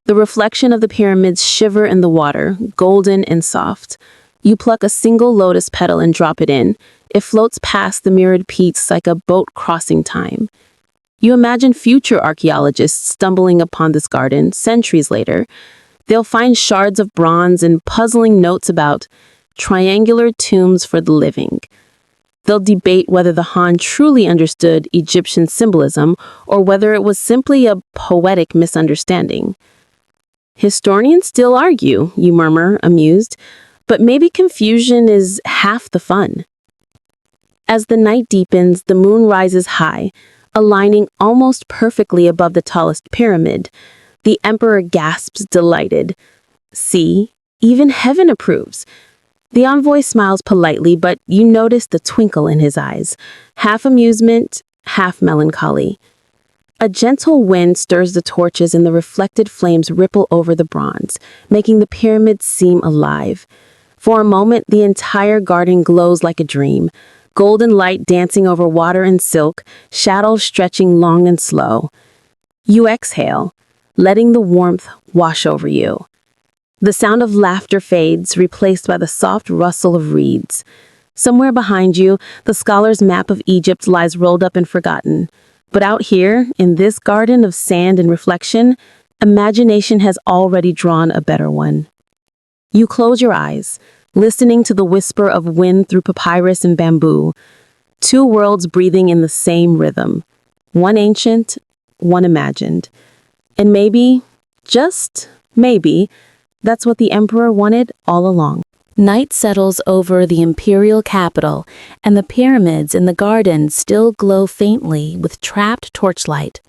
The reflection of the pyramids shiver in the water, golden and soft. You pluck a single lotus petal and drop it in. It floats past the mirrored peaks like a boat crossing time. You imagine future archaeologists stumbling upon this garden centuries later. They'll find shards of bronze and puzzling notes about triangular tombs for the living. They'll debate whether the Han truly understood Egyptian symbolism or whether it was simply a poetic misunderstanding. Historians still argue, you murmur, amused, but maybe confusion is half the fun. As the night deepens, the moon rises high, aligning almost perfectly above the tallest pyramid. The emperor gasps, delighted. "See, even heaven approves." The envoy smiles politely, but you notice the twinkle in his eyes, half amusement, half melancholy. A gentle wind stirs the torches and the reflected flames ripple over the bronze, making the pyramids seem alive. For a moment, the entire garden glows like a dream, golden light dancing over water and silk, shadows stretching long and slow. You exhale, letting the warmth wash over you. The sound of laughter fades, replaced by the soft rustle of reeds. Somewhere behind you, the scholar's map of Egypt lies rolled up and forgotten. But out here, in this garden of sand and reflection, imagination has already drawn a better one. You close your eyes, listening to the whisper of wind through papyrus and bamboo, two worlds breathing in the same rhythm, one ancient, one imagined. And maybe, just maybe, that's what the emperor wanted all along. Night settles over the imperial capital, and the pyramids in the garden still glow faintly with trapped torchlight.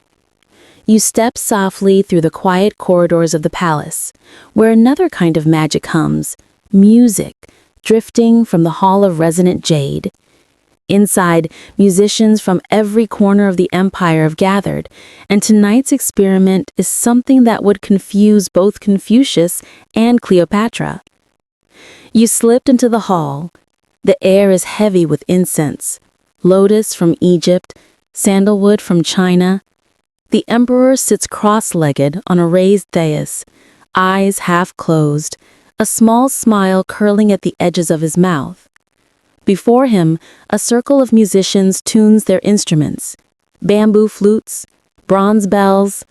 You step softly through the quiet corridors of the palace, where another kind of magic hums, music, drifting from the hall of resonant jade. Inside, musicians from every corner of the empire have gathered, and tonight's experiment is something that would confuse both Confucius and Cleopatra. You slipped into the hall. The air is heavy with incense, lotus from Egypt, sandalwood from China. The emperor sits cross-legged on a raised dais, eyes half closed, a small smile curling at the edges of his mouth. Before him, a circle of musicians tunes their instruments: bamboo flutes, bronze bells,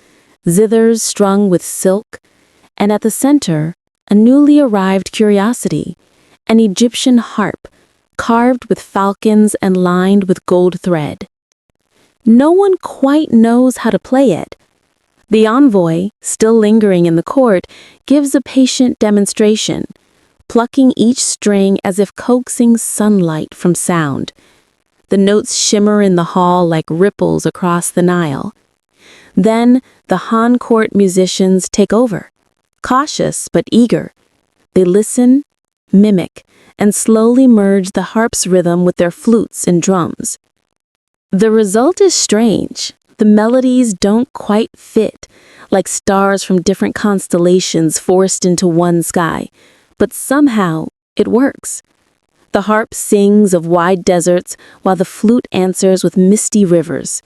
zithers strung with silk, and at the center, a newly arrived curiosity, an Egyptian harp, carved with falcons and lined with gold thread. No one quite knows how to play it. The envoy, still lingering in the court, gives a patient demonstration, plucking each string as if coaxing sunlight from sound. The notes shimmer in the hall like ripples across the Nile. Then the Han court musicians take over, cautious but eager. They listen, mimic, and slowly merge the harp's rhythm with their flutes and drums. The result is strange. The melodies don't quite fit, like stars from different constellations forced into one sky, but somehow it works. The harp sings of wide deserts while the flute answers with misty rivers.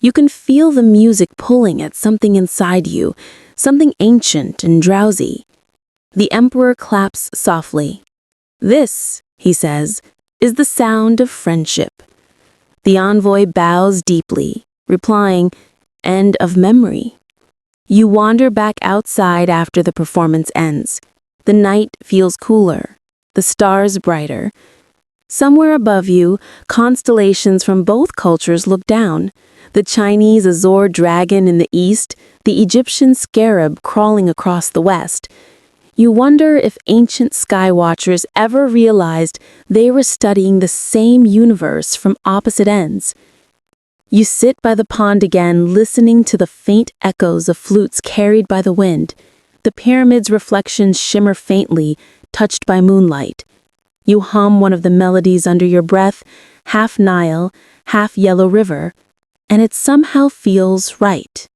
You can feel the music pulling at something inside you, something ancient and drowsy. The emperor claps softly. "This," he says, "is the sound of friendship." The envoy bows deeply, replying, "And of memory." You wander back outside after the performance ends. The night feels cooler, the stars brighter. Somewhere above you, constellations from both cultures look down. The Chinese azure dragon in the east, the Egyptian scarab crawling across the west. You wonder if ancient skywatchers ever realized they were studying the same universe from opposite ends. You sit by the pond again, listening to the faint echoes of flutes carried by the wind. The pyramid's reflections shimmer faintly, touched by moonlight. You hum one of the melodies under your breath, half Nile, half Yellow River, and it somehow feels right.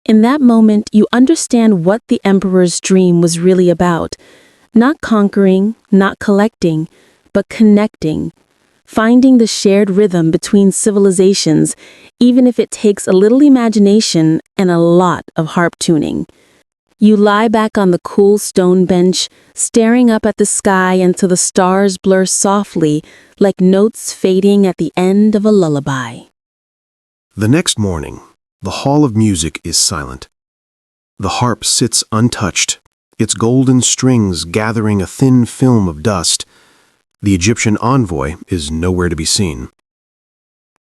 In that moment, you understand what the emperor's dream was really about. Not conquering, not collecting, but connecting. Finding the shared rhythm between civilizations, even if it takes a little imagination and a lot of harp tuning. You lie back on the cool stone bench, staring up at the sky until the stars blur softly, like notes fading at the end of a lullaby. The next morning, the hall of music is silent. The harp sits untouched, its golden strings gathering a thin film of dust. The Egyptian envoy is nowhere to be seen.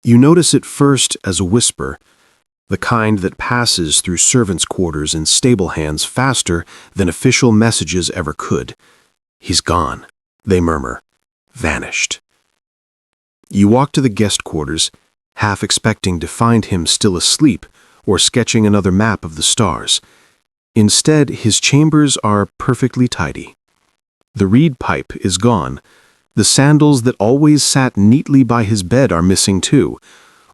You notice it first as a whisper, the kind that passes through servants' quarters and stable hands faster than official messages ever could. "He's gone," they murmur, "vanished." You walk to the guest quarters, half expecting to find him still asleep or sketching another map of the stars. Instead, his chambers are perfectly tidy. The reed pipe is gone. The sandals that always sat neatly by his bed are missing too.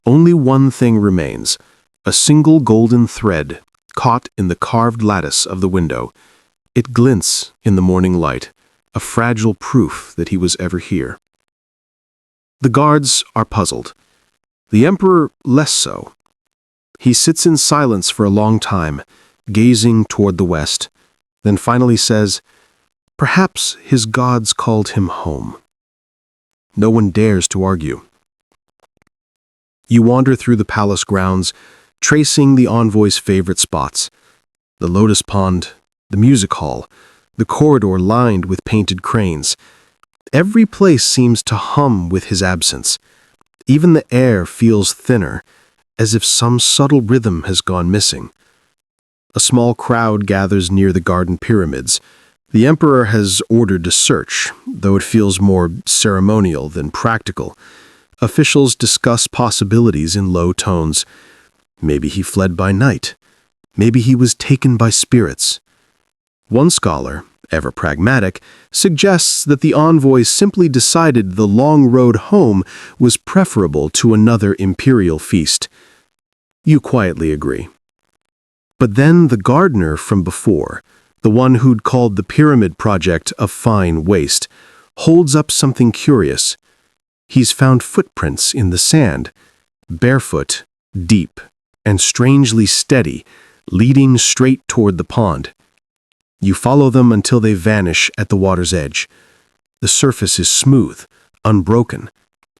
Only one thing remains, a single golden thread caught in the carved lattice of the window. It glints in the morning light, a fragile proof that he was ever here. The guards are puzzled. The emperor less so. He sits in silence for a long time, gazing toward the west, then finally says, "Perhaps his gods called him home." No one dares to argue. You wander through the palace grounds, tracing the envoy's favorite spots: the lotus pond, the music hall, the corridor lined with painted cranes. Every place seems to hum with his absence. Even the air feels thinner, as if some subtle rhythm has gone missing. A small crowd gathers near the garden pyramids. The emperor has ordered a search, though it feels more ceremonial than practical. Officials discuss possibilities in low tones. Maybe he fled by night. Maybe he was taken by spirits. One scholar, ever pragmatic, suggests that the envoy simply decided the long road home was preferable to another imperial feast. You quietly agree. But then the gardener from before, the one who'd called the pyramid project a fine waste, holds up something curious. He's found footprints in the sand, barefoot, deep, and strangely steady, leading straight toward the pond. You follow them until they vanish at the water's edge. The surface is smooth, unbroken,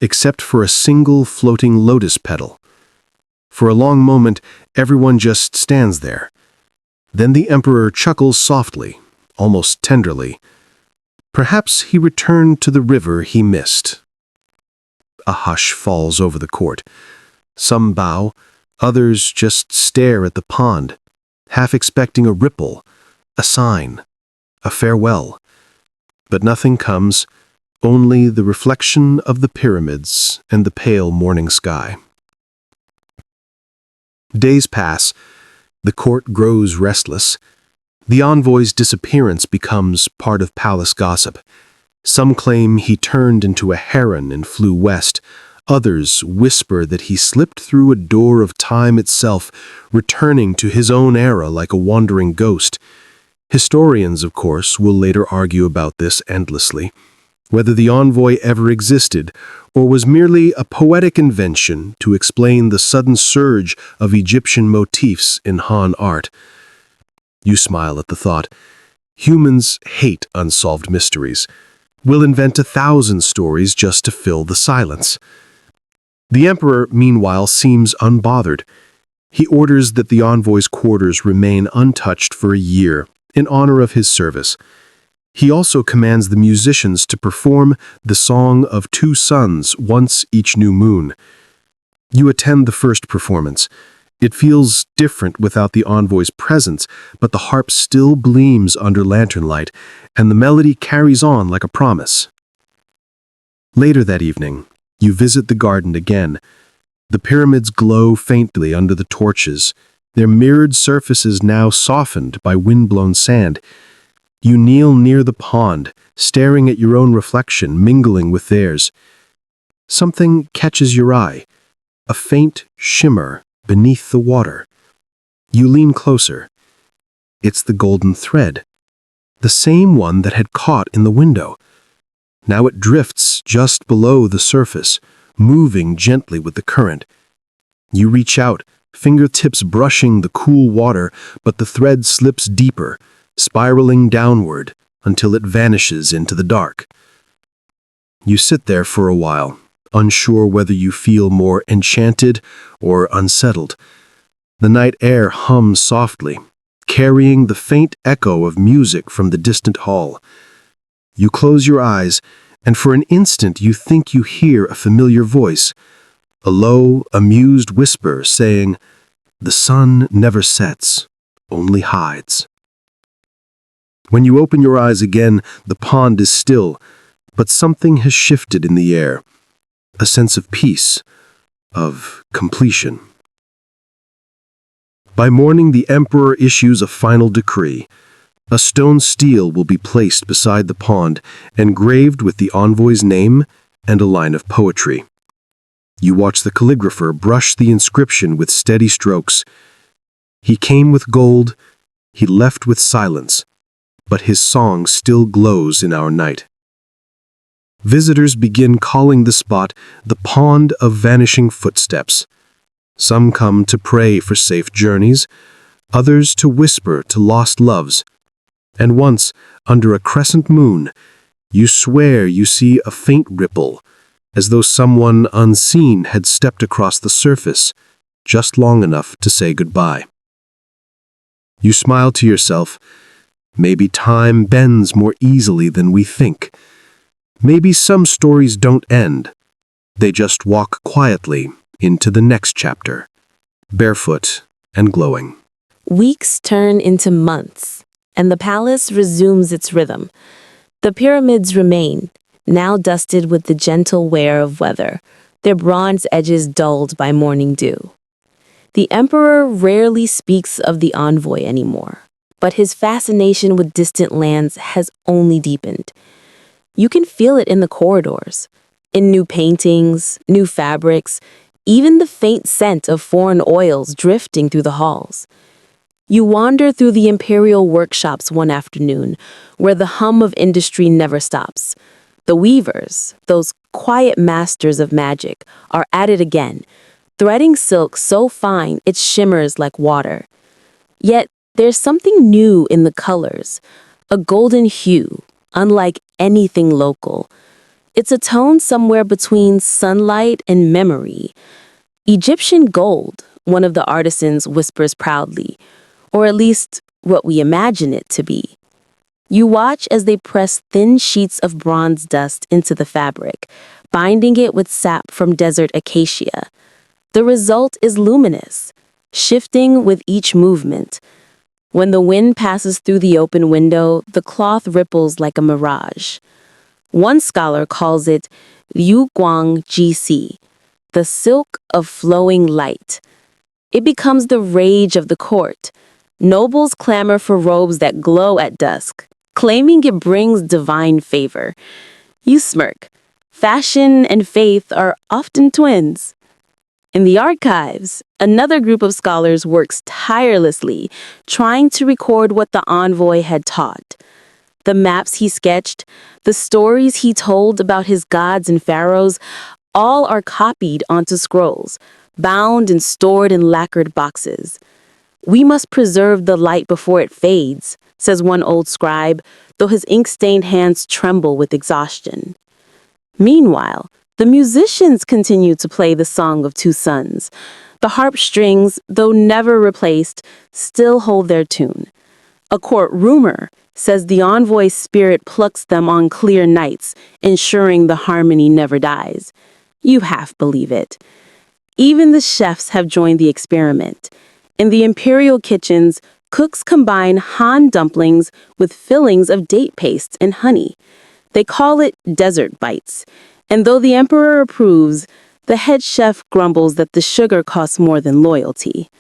except for a single floating lotus petal. For a long moment, everyone just stands there. Then the emperor chuckles softly, almost tenderly. Perhaps he returned to the river he missed. A hush falls over the court. Some bow, others just stare at the pond, half expecting a ripple, a sign, a farewell. But nothing comes, only the reflection of the pyramids and the pale morning sky. Days pass. The court grows restless. The envoy's disappearance becomes part of palace gossip. Some claim he turned into a heron and flew west. Others whisper that he slipped through a door of time itself, returning to his own era like a wandering ghost. Historians, of course, will later argue about this endlessly, whether the envoy ever existed or was merely a poetic invention to explain the sudden surge of Egyptian motifs in Han art. You smile at the thought. Humans hate unsolved mysteries. We'll invent 1,000 stories just to fill the silence. The emperor, meanwhile, seems unbothered. He orders that the envoy's quarters remain untouched for a year, in honor of his service. He also commands the musicians to perform the Song of Two Suns once each new moon. You attend the first performance. It feels different without the envoy's presence, but the harp still gleams under lantern light, and the melody carries on like a promise. Later that evening, you visit the garden again. The pyramids glow faintly under the torches, their mirrored surfaces now softened by wind-blown sand. You kneel near the pond, staring at your own reflection mingling with theirs. Something catches your eye, a faint shimmer beneath the water. You lean closer. It's the golden thread, the same one that had caught in the window. Now it drifts just below the surface, moving gently with the current. You reach out, fingertips brushing the cool water, but the thread slips deeper, spiraling downward until it vanishes into the dark. You sit there for a while, unsure whether you feel more enchanted or unsettled. The night air hums softly, carrying the faint echo of music from the distant hall. You close your eyes, and for an instant you think you hear a familiar voice, a low, amused whisper saying, "The sun never sets, only hides." When you open your eyes again, the pond is still, but something has shifted in the air, a sense of peace, of completion. By morning, the emperor issues a final decree. A stone stele will be placed beside the pond, engraved with the envoy's name and a line of poetry. You watch the calligrapher brush the inscription with steady strokes. He came with gold, he left with silence, but his song still glows in our night. Visitors begin calling the spot the Pond of Vanishing Footsteps. Some come to pray for safe journeys, others to whisper to lost loves. And once, under a crescent moon, you swear you see a faint ripple, as though someone unseen had stepped across the surface, just long enough to say goodbye. You smile to yourself. Maybe time bends more easily than we think. Maybe some stories don't end. They just walk quietly into the next chapter, barefoot and glowing. Weeks turn into months, and the palace resumes its rhythm. The pyramids remain, now dusted with the gentle wear of weather, their bronze edges dulled by morning dew. The emperor rarely speaks of the envoy anymore, but his fascination with distant lands has only deepened. You can feel it in the corridors, in new paintings, new fabrics, even the faint scent of foreign oils drifting through the halls. You wander through the imperial workshops one afternoon, where the hum of industry never stops. The weavers, those quiet masters of magic, are at it again, threading silk so fine it shimmers like water. Yet There's something new in the colors, a golden hue, unlike anything local. It's a tone somewhere between sunlight and memory. Egyptian gold, one of the artisans whispers proudly, or at least what we imagine it to be. You watch as they press thin sheets of bronze dust into the fabric, binding it with sap from desert acacia. The result is luminous, shifting with each movement. When the wind passes through the open window, the cloth ripples like a mirage. One scholar calls it Liu Guang Ji, the silk of flowing light. It becomes the rage of the court. Nobles clamor for robes that glow at dusk, claiming it brings divine favor. You smirk. Fashion and faith are often twins. In the archives, another group of scholars works tirelessly, trying to record what the envoy had taught. The maps he sketched, the stories he told about his gods and pharaohs, all are copied onto scrolls, bound and stored in lacquered boxes. "We must preserve the light before it fades," says one old scribe, though his ink-stained hands tremble with exhaustion. Meanwhile, the musicians continue to play the Song of Two Sons. The harp strings, though never replaced, still hold their tune. A court rumor says the envoy's spirit plucks them on clear nights, ensuring the harmony never dies. You half believe it. Even the chefs have joined the experiment. In the imperial kitchens, cooks combine Han dumplings with fillings of date paste and honey. They call it desert bites. And though the emperor approves, the head chef grumbles that the sugar costs more than loyalty.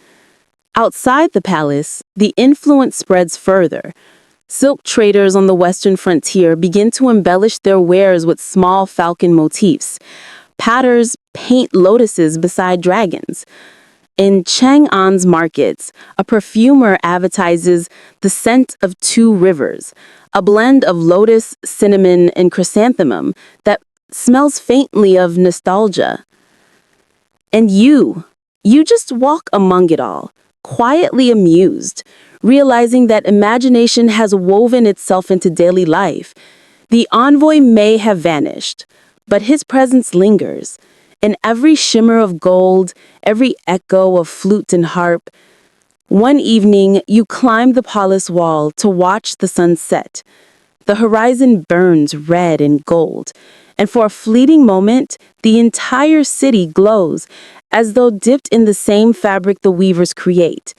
Outside the palace, the influence spreads further. Silk traders on the western frontier begin to embellish their wares with small falcon motifs. Potters paint lotuses beside dragons. In Chang'an's markets, a perfumer advertises the scent of two rivers, a blend of lotus, cinnamon, and chrysanthemum that smells faintly of nostalgia. And you just walk among it all, quietly amused, realizing that imagination has woven itself into daily life. The envoy may have vanished, but his presence lingers. In every shimmer of gold, every echo of flute and harp. One evening, you climb the palace wall to watch the sun set. The horizon burns red and gold, and for a fleeting moment, the entire city glows, as though dipped in the same fabric the weavers create.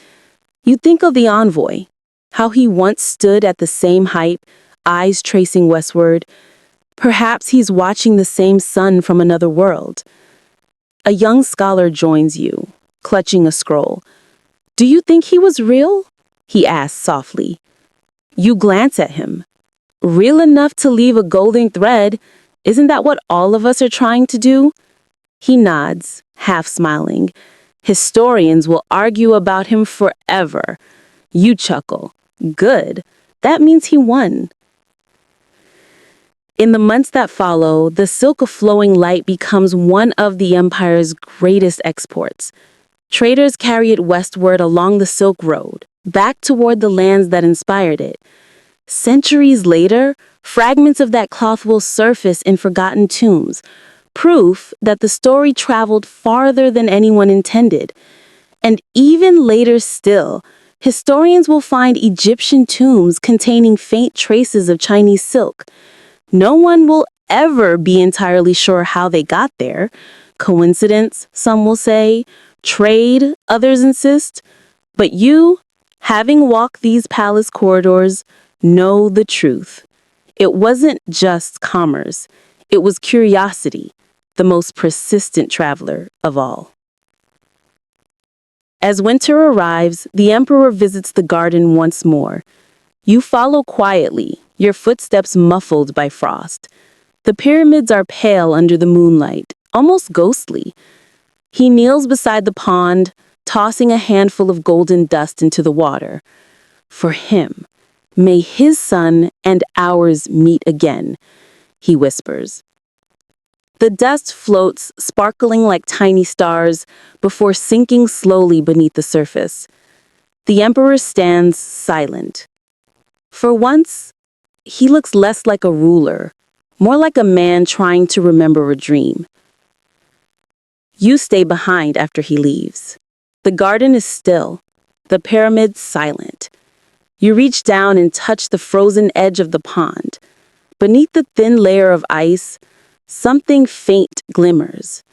You think of the envoy, how he once stood at the same height, eyes tracing westward. Perhaps he's watching the same sun from another world. A young scholar joins you, clutching a scroll. "Do you think he was real?" he asks softly. You glance at him. "Real enough to leave a golden thread. Isn't that what all of us are trying to do?" He nods, half smiling. "Historians will argue about him forever." You chuckle. "Good. That means he won." In the months that follow, the silk of flowing light becomes one of the empire's greatest exports. Traders carry it westward along the Silk Road, back toward the lands that inspired it. Centuries later, fragments of that cloth will surface in forgotten tombs, proof that the story traveled farther than anyone intended. And even later still, historians will find Egyptian tombs containing faint traces of Chinese silk. No one will ever be entirely sure how they got there. Coincidence, some will say. Trade, others insist. But you, having walked these palace corridors, know the truth. It wasn't just commerce. It was curiosity, the most persistent traveler of all. As winter arrives, the emperor visits the garden once more. You follow quietly, your footsteps muffled by frost. The pyramids are pale under the moonlight, almost ghostly. He kneels beside the pond, tossing a handful of golden dust into the water. "For him, may his sun and ours meet again," he whispers. The dust floats, sparkling like tiny stars, before sinking slowly beneath the surface. The emperor stands silent. For once, he looks less like a ruler, more like a man trying to remember a dream. You stay behind after he leaves. The garden is still, the pyramids silent. You reach down and touch the frozen edge of the pond. Beneath the thin layer of ice, something faint glimmers.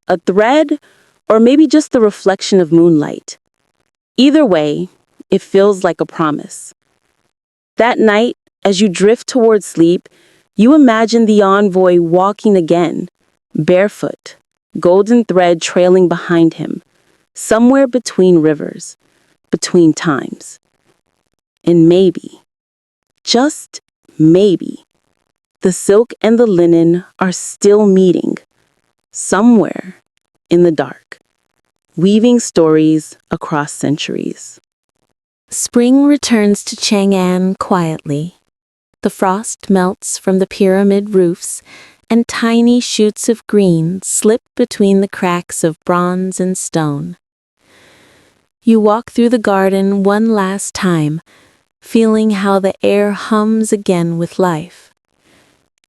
A thread, or maybe just the reflection of moonlight. Either way, it feels like a promise. That night, as you drift towards sleep, you imagine the envoy walking again, barefoot, golden thread trailing behind him, somewhere between rivers, between times. And maybe, just maybe, the silk and the linen are still meeting, somewhere in the dark, weaving stories across centuries. Spring returns to Chang'an quietly. The frost melts from the pyramid roofs, and tiny shoots of green slip between the cracks of bronze and stone. You walk through the garden one last time, feeling how the air hums again with life.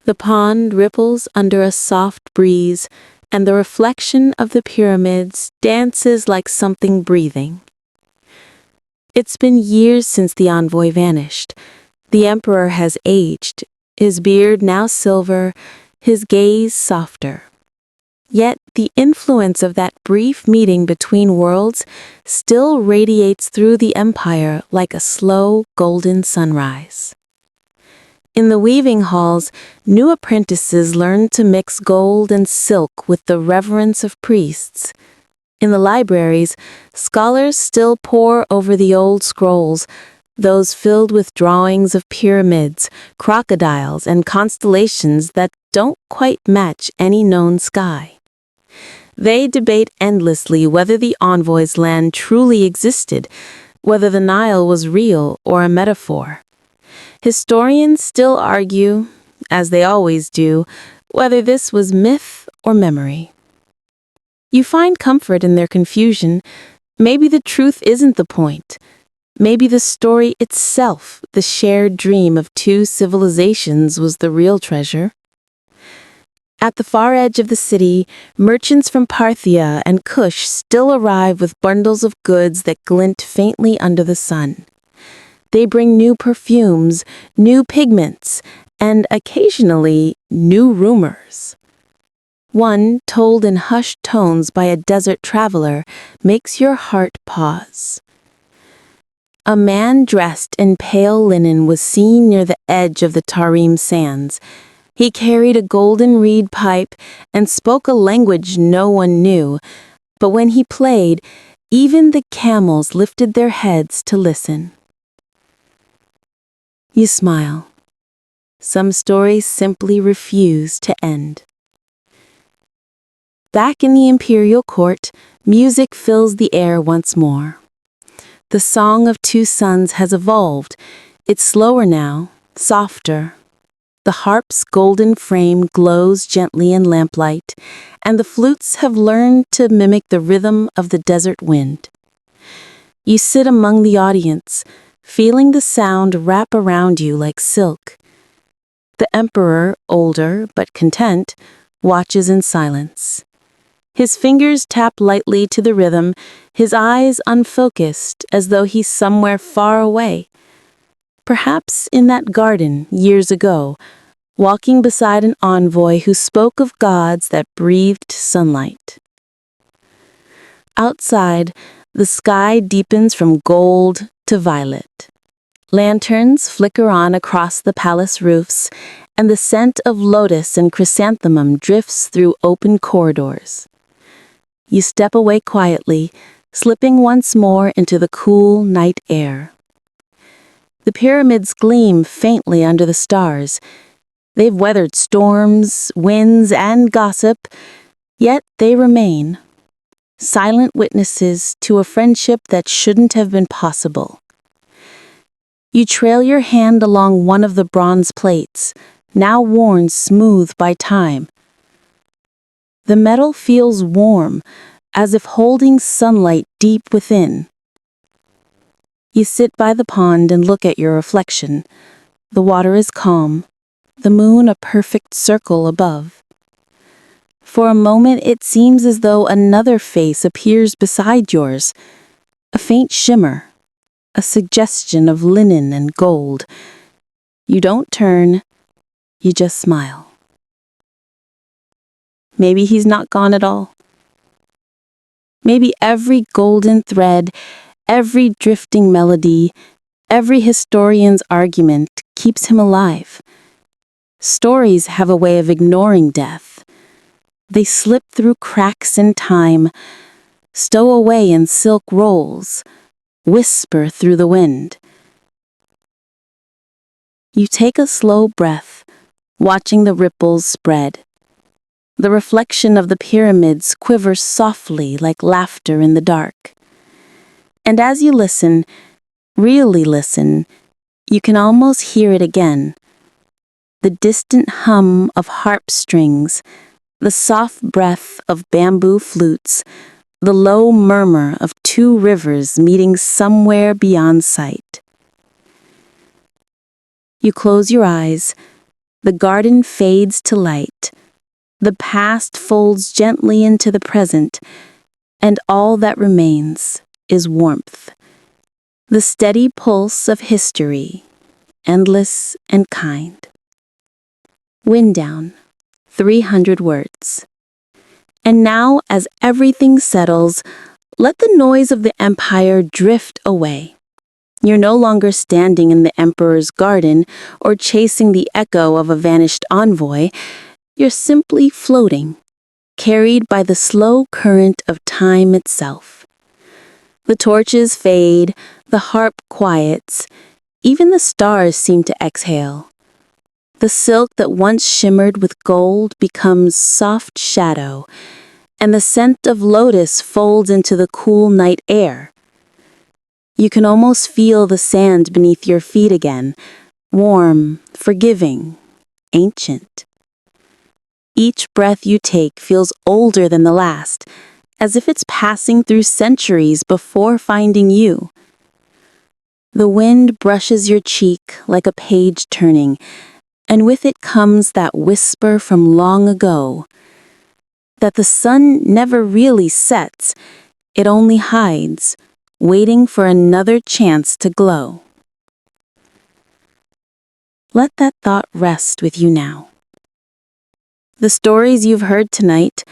The pond ripples under a soft breeze, and the reflection of the pyramids dances like something breathing. It's been years since the envoy vanished. The emperor has aged, his beard now silver, his gaze softer. Yet the influence of that brief meeting between worlds still radiates through the empire like a slow, golden sunrise. In the weaving halls, new apprentices learn to mix gold and silk with the reverence of priests. In the libraries, scholars still pore over the old scrolls, those filled with drawings of pyramids, crocodiles, and constellations that don't quite match any known sky. They debate endlessly whether the envoy's land truly existed, whether the Nile was real or a metaphor. Historians still argue, as they always do, whether this was myth or memory. You find comfort in their confusion. Maybe the truth isn't the point. Maybe the story itself, the shared dream of two civilizations, was the real treasure. At the far edge of the city, merchants from Parthia and Kush still arrive with bundles of goods that glint faintly under the sun. They bring new perfumes, new pigments, and occasionally new rumors. One, told in hushed tones by a desert traveler, makes your heart pause. A man dressed in pale linen was seen near the edge of the Tarim sands. He carried a golden reed pipe and spoke a language no one knew, but when he played, even the camels lifted their heads to listen. You smile. Some stories simply refuse to end. Back in the imperial court, music fills the air once more. The song of two suns has evolved. It's slower now, softer. The harp's golden frame glows gently in lamplight, and the flutes have learned to mimic the rhythm of the desert wind. You sit among the audience, feeling the sound wrap around you like silk. The emperor, older but content, watches in silence. His fingers tap lightly to the rhythm, his eyes unfocused as though he's somewhere far away. Perhaps in that garden years ago, walking beside an envoy who spoke of gods that breathed sunlight. Outside, the sky deepens from gold to violet. Lanterns flicker on across the palace roofs, and the scent of lotus and chrysanthemum drifts through open corridors. You step away quietly, slipping once more into the cool night air. The pyramids gleam faintly under the stars. They've weathered storms, winds, and gossip, yet they remain, silent witnesses to a friendship that shouldn't have been possible. You trail your hand along one of the bronze plates, now worn smooth by time. The metal feels warm, as if holding sunlight deep within. You sit by the pond and look at your reflection. The water is calm, the moon a perfect circle above. For a moment it seems as though another face appears beside yours, a faint shimmer, a suggestion of linen and gold. You don't turn, you just smile. Maybe he's not gone at all. Maybe every golden thread, every drifting melody, every historian's argument keeps him alive. Stories have a way of ignoring death. They slip through cracks in time, stow away in silk rolls, whisper through the wind. You take a slow breath, watching the ripples spread. The reflection of the pyramids quivers softly like laughter in the dark. And as you listen, really listen, you can almost hear it again. The distant hum of harp strings, the soft breath of bamboo flutes, the low murmur of two rivers meeting somewhere beyond sight. You close your eyes, the garden fades to light, the past folds gently into the present, and all that remains is warmth, the steady pulse of history, endless and kind. Wind down, 300 words. And now, as everything settles, let the noise of the empire drift away. You're no longer standing in the emperor's garden or chasing the echo of a vanished envoy. You're simply floating, carried by the slow current of time itself. The torches fade, the harp quiets, even the stars seem to exhale. The silk that once shimmered with gold becomes soft shadow, and the scent of lotus folds into the cool night air. You can almost feel the sand beneath your feet again, warm, forgiving, ancient. Each breath you take feels older than the last, as if it's passing through centuries before finding you. The wind brushes your cheek like a page turning, and with it comes that whisper from long ago, that the sun never really sets, it only hides, waiting for another chance to glow. Let that thought rest with you now. The stories you've heard tonight,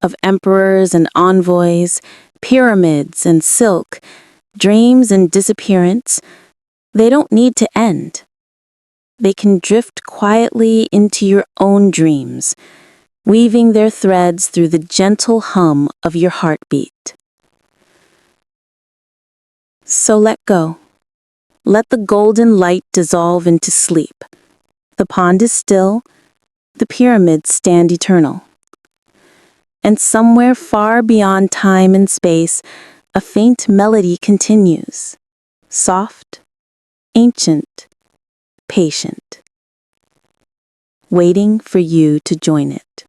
of emperors and envoys, pyramids and silk, dreams and disappearance, they don't need to end. They can drift quietly into your own dreams, weaving their threads through the gentle hum of your heartbeat. So let go. Let the golden light dissolve into sleep. The pond is still, the pyramids stand eternal. And somewhere far beyond time and space, a faint melody continues, soft, ancient, patient, waiting for you to join it.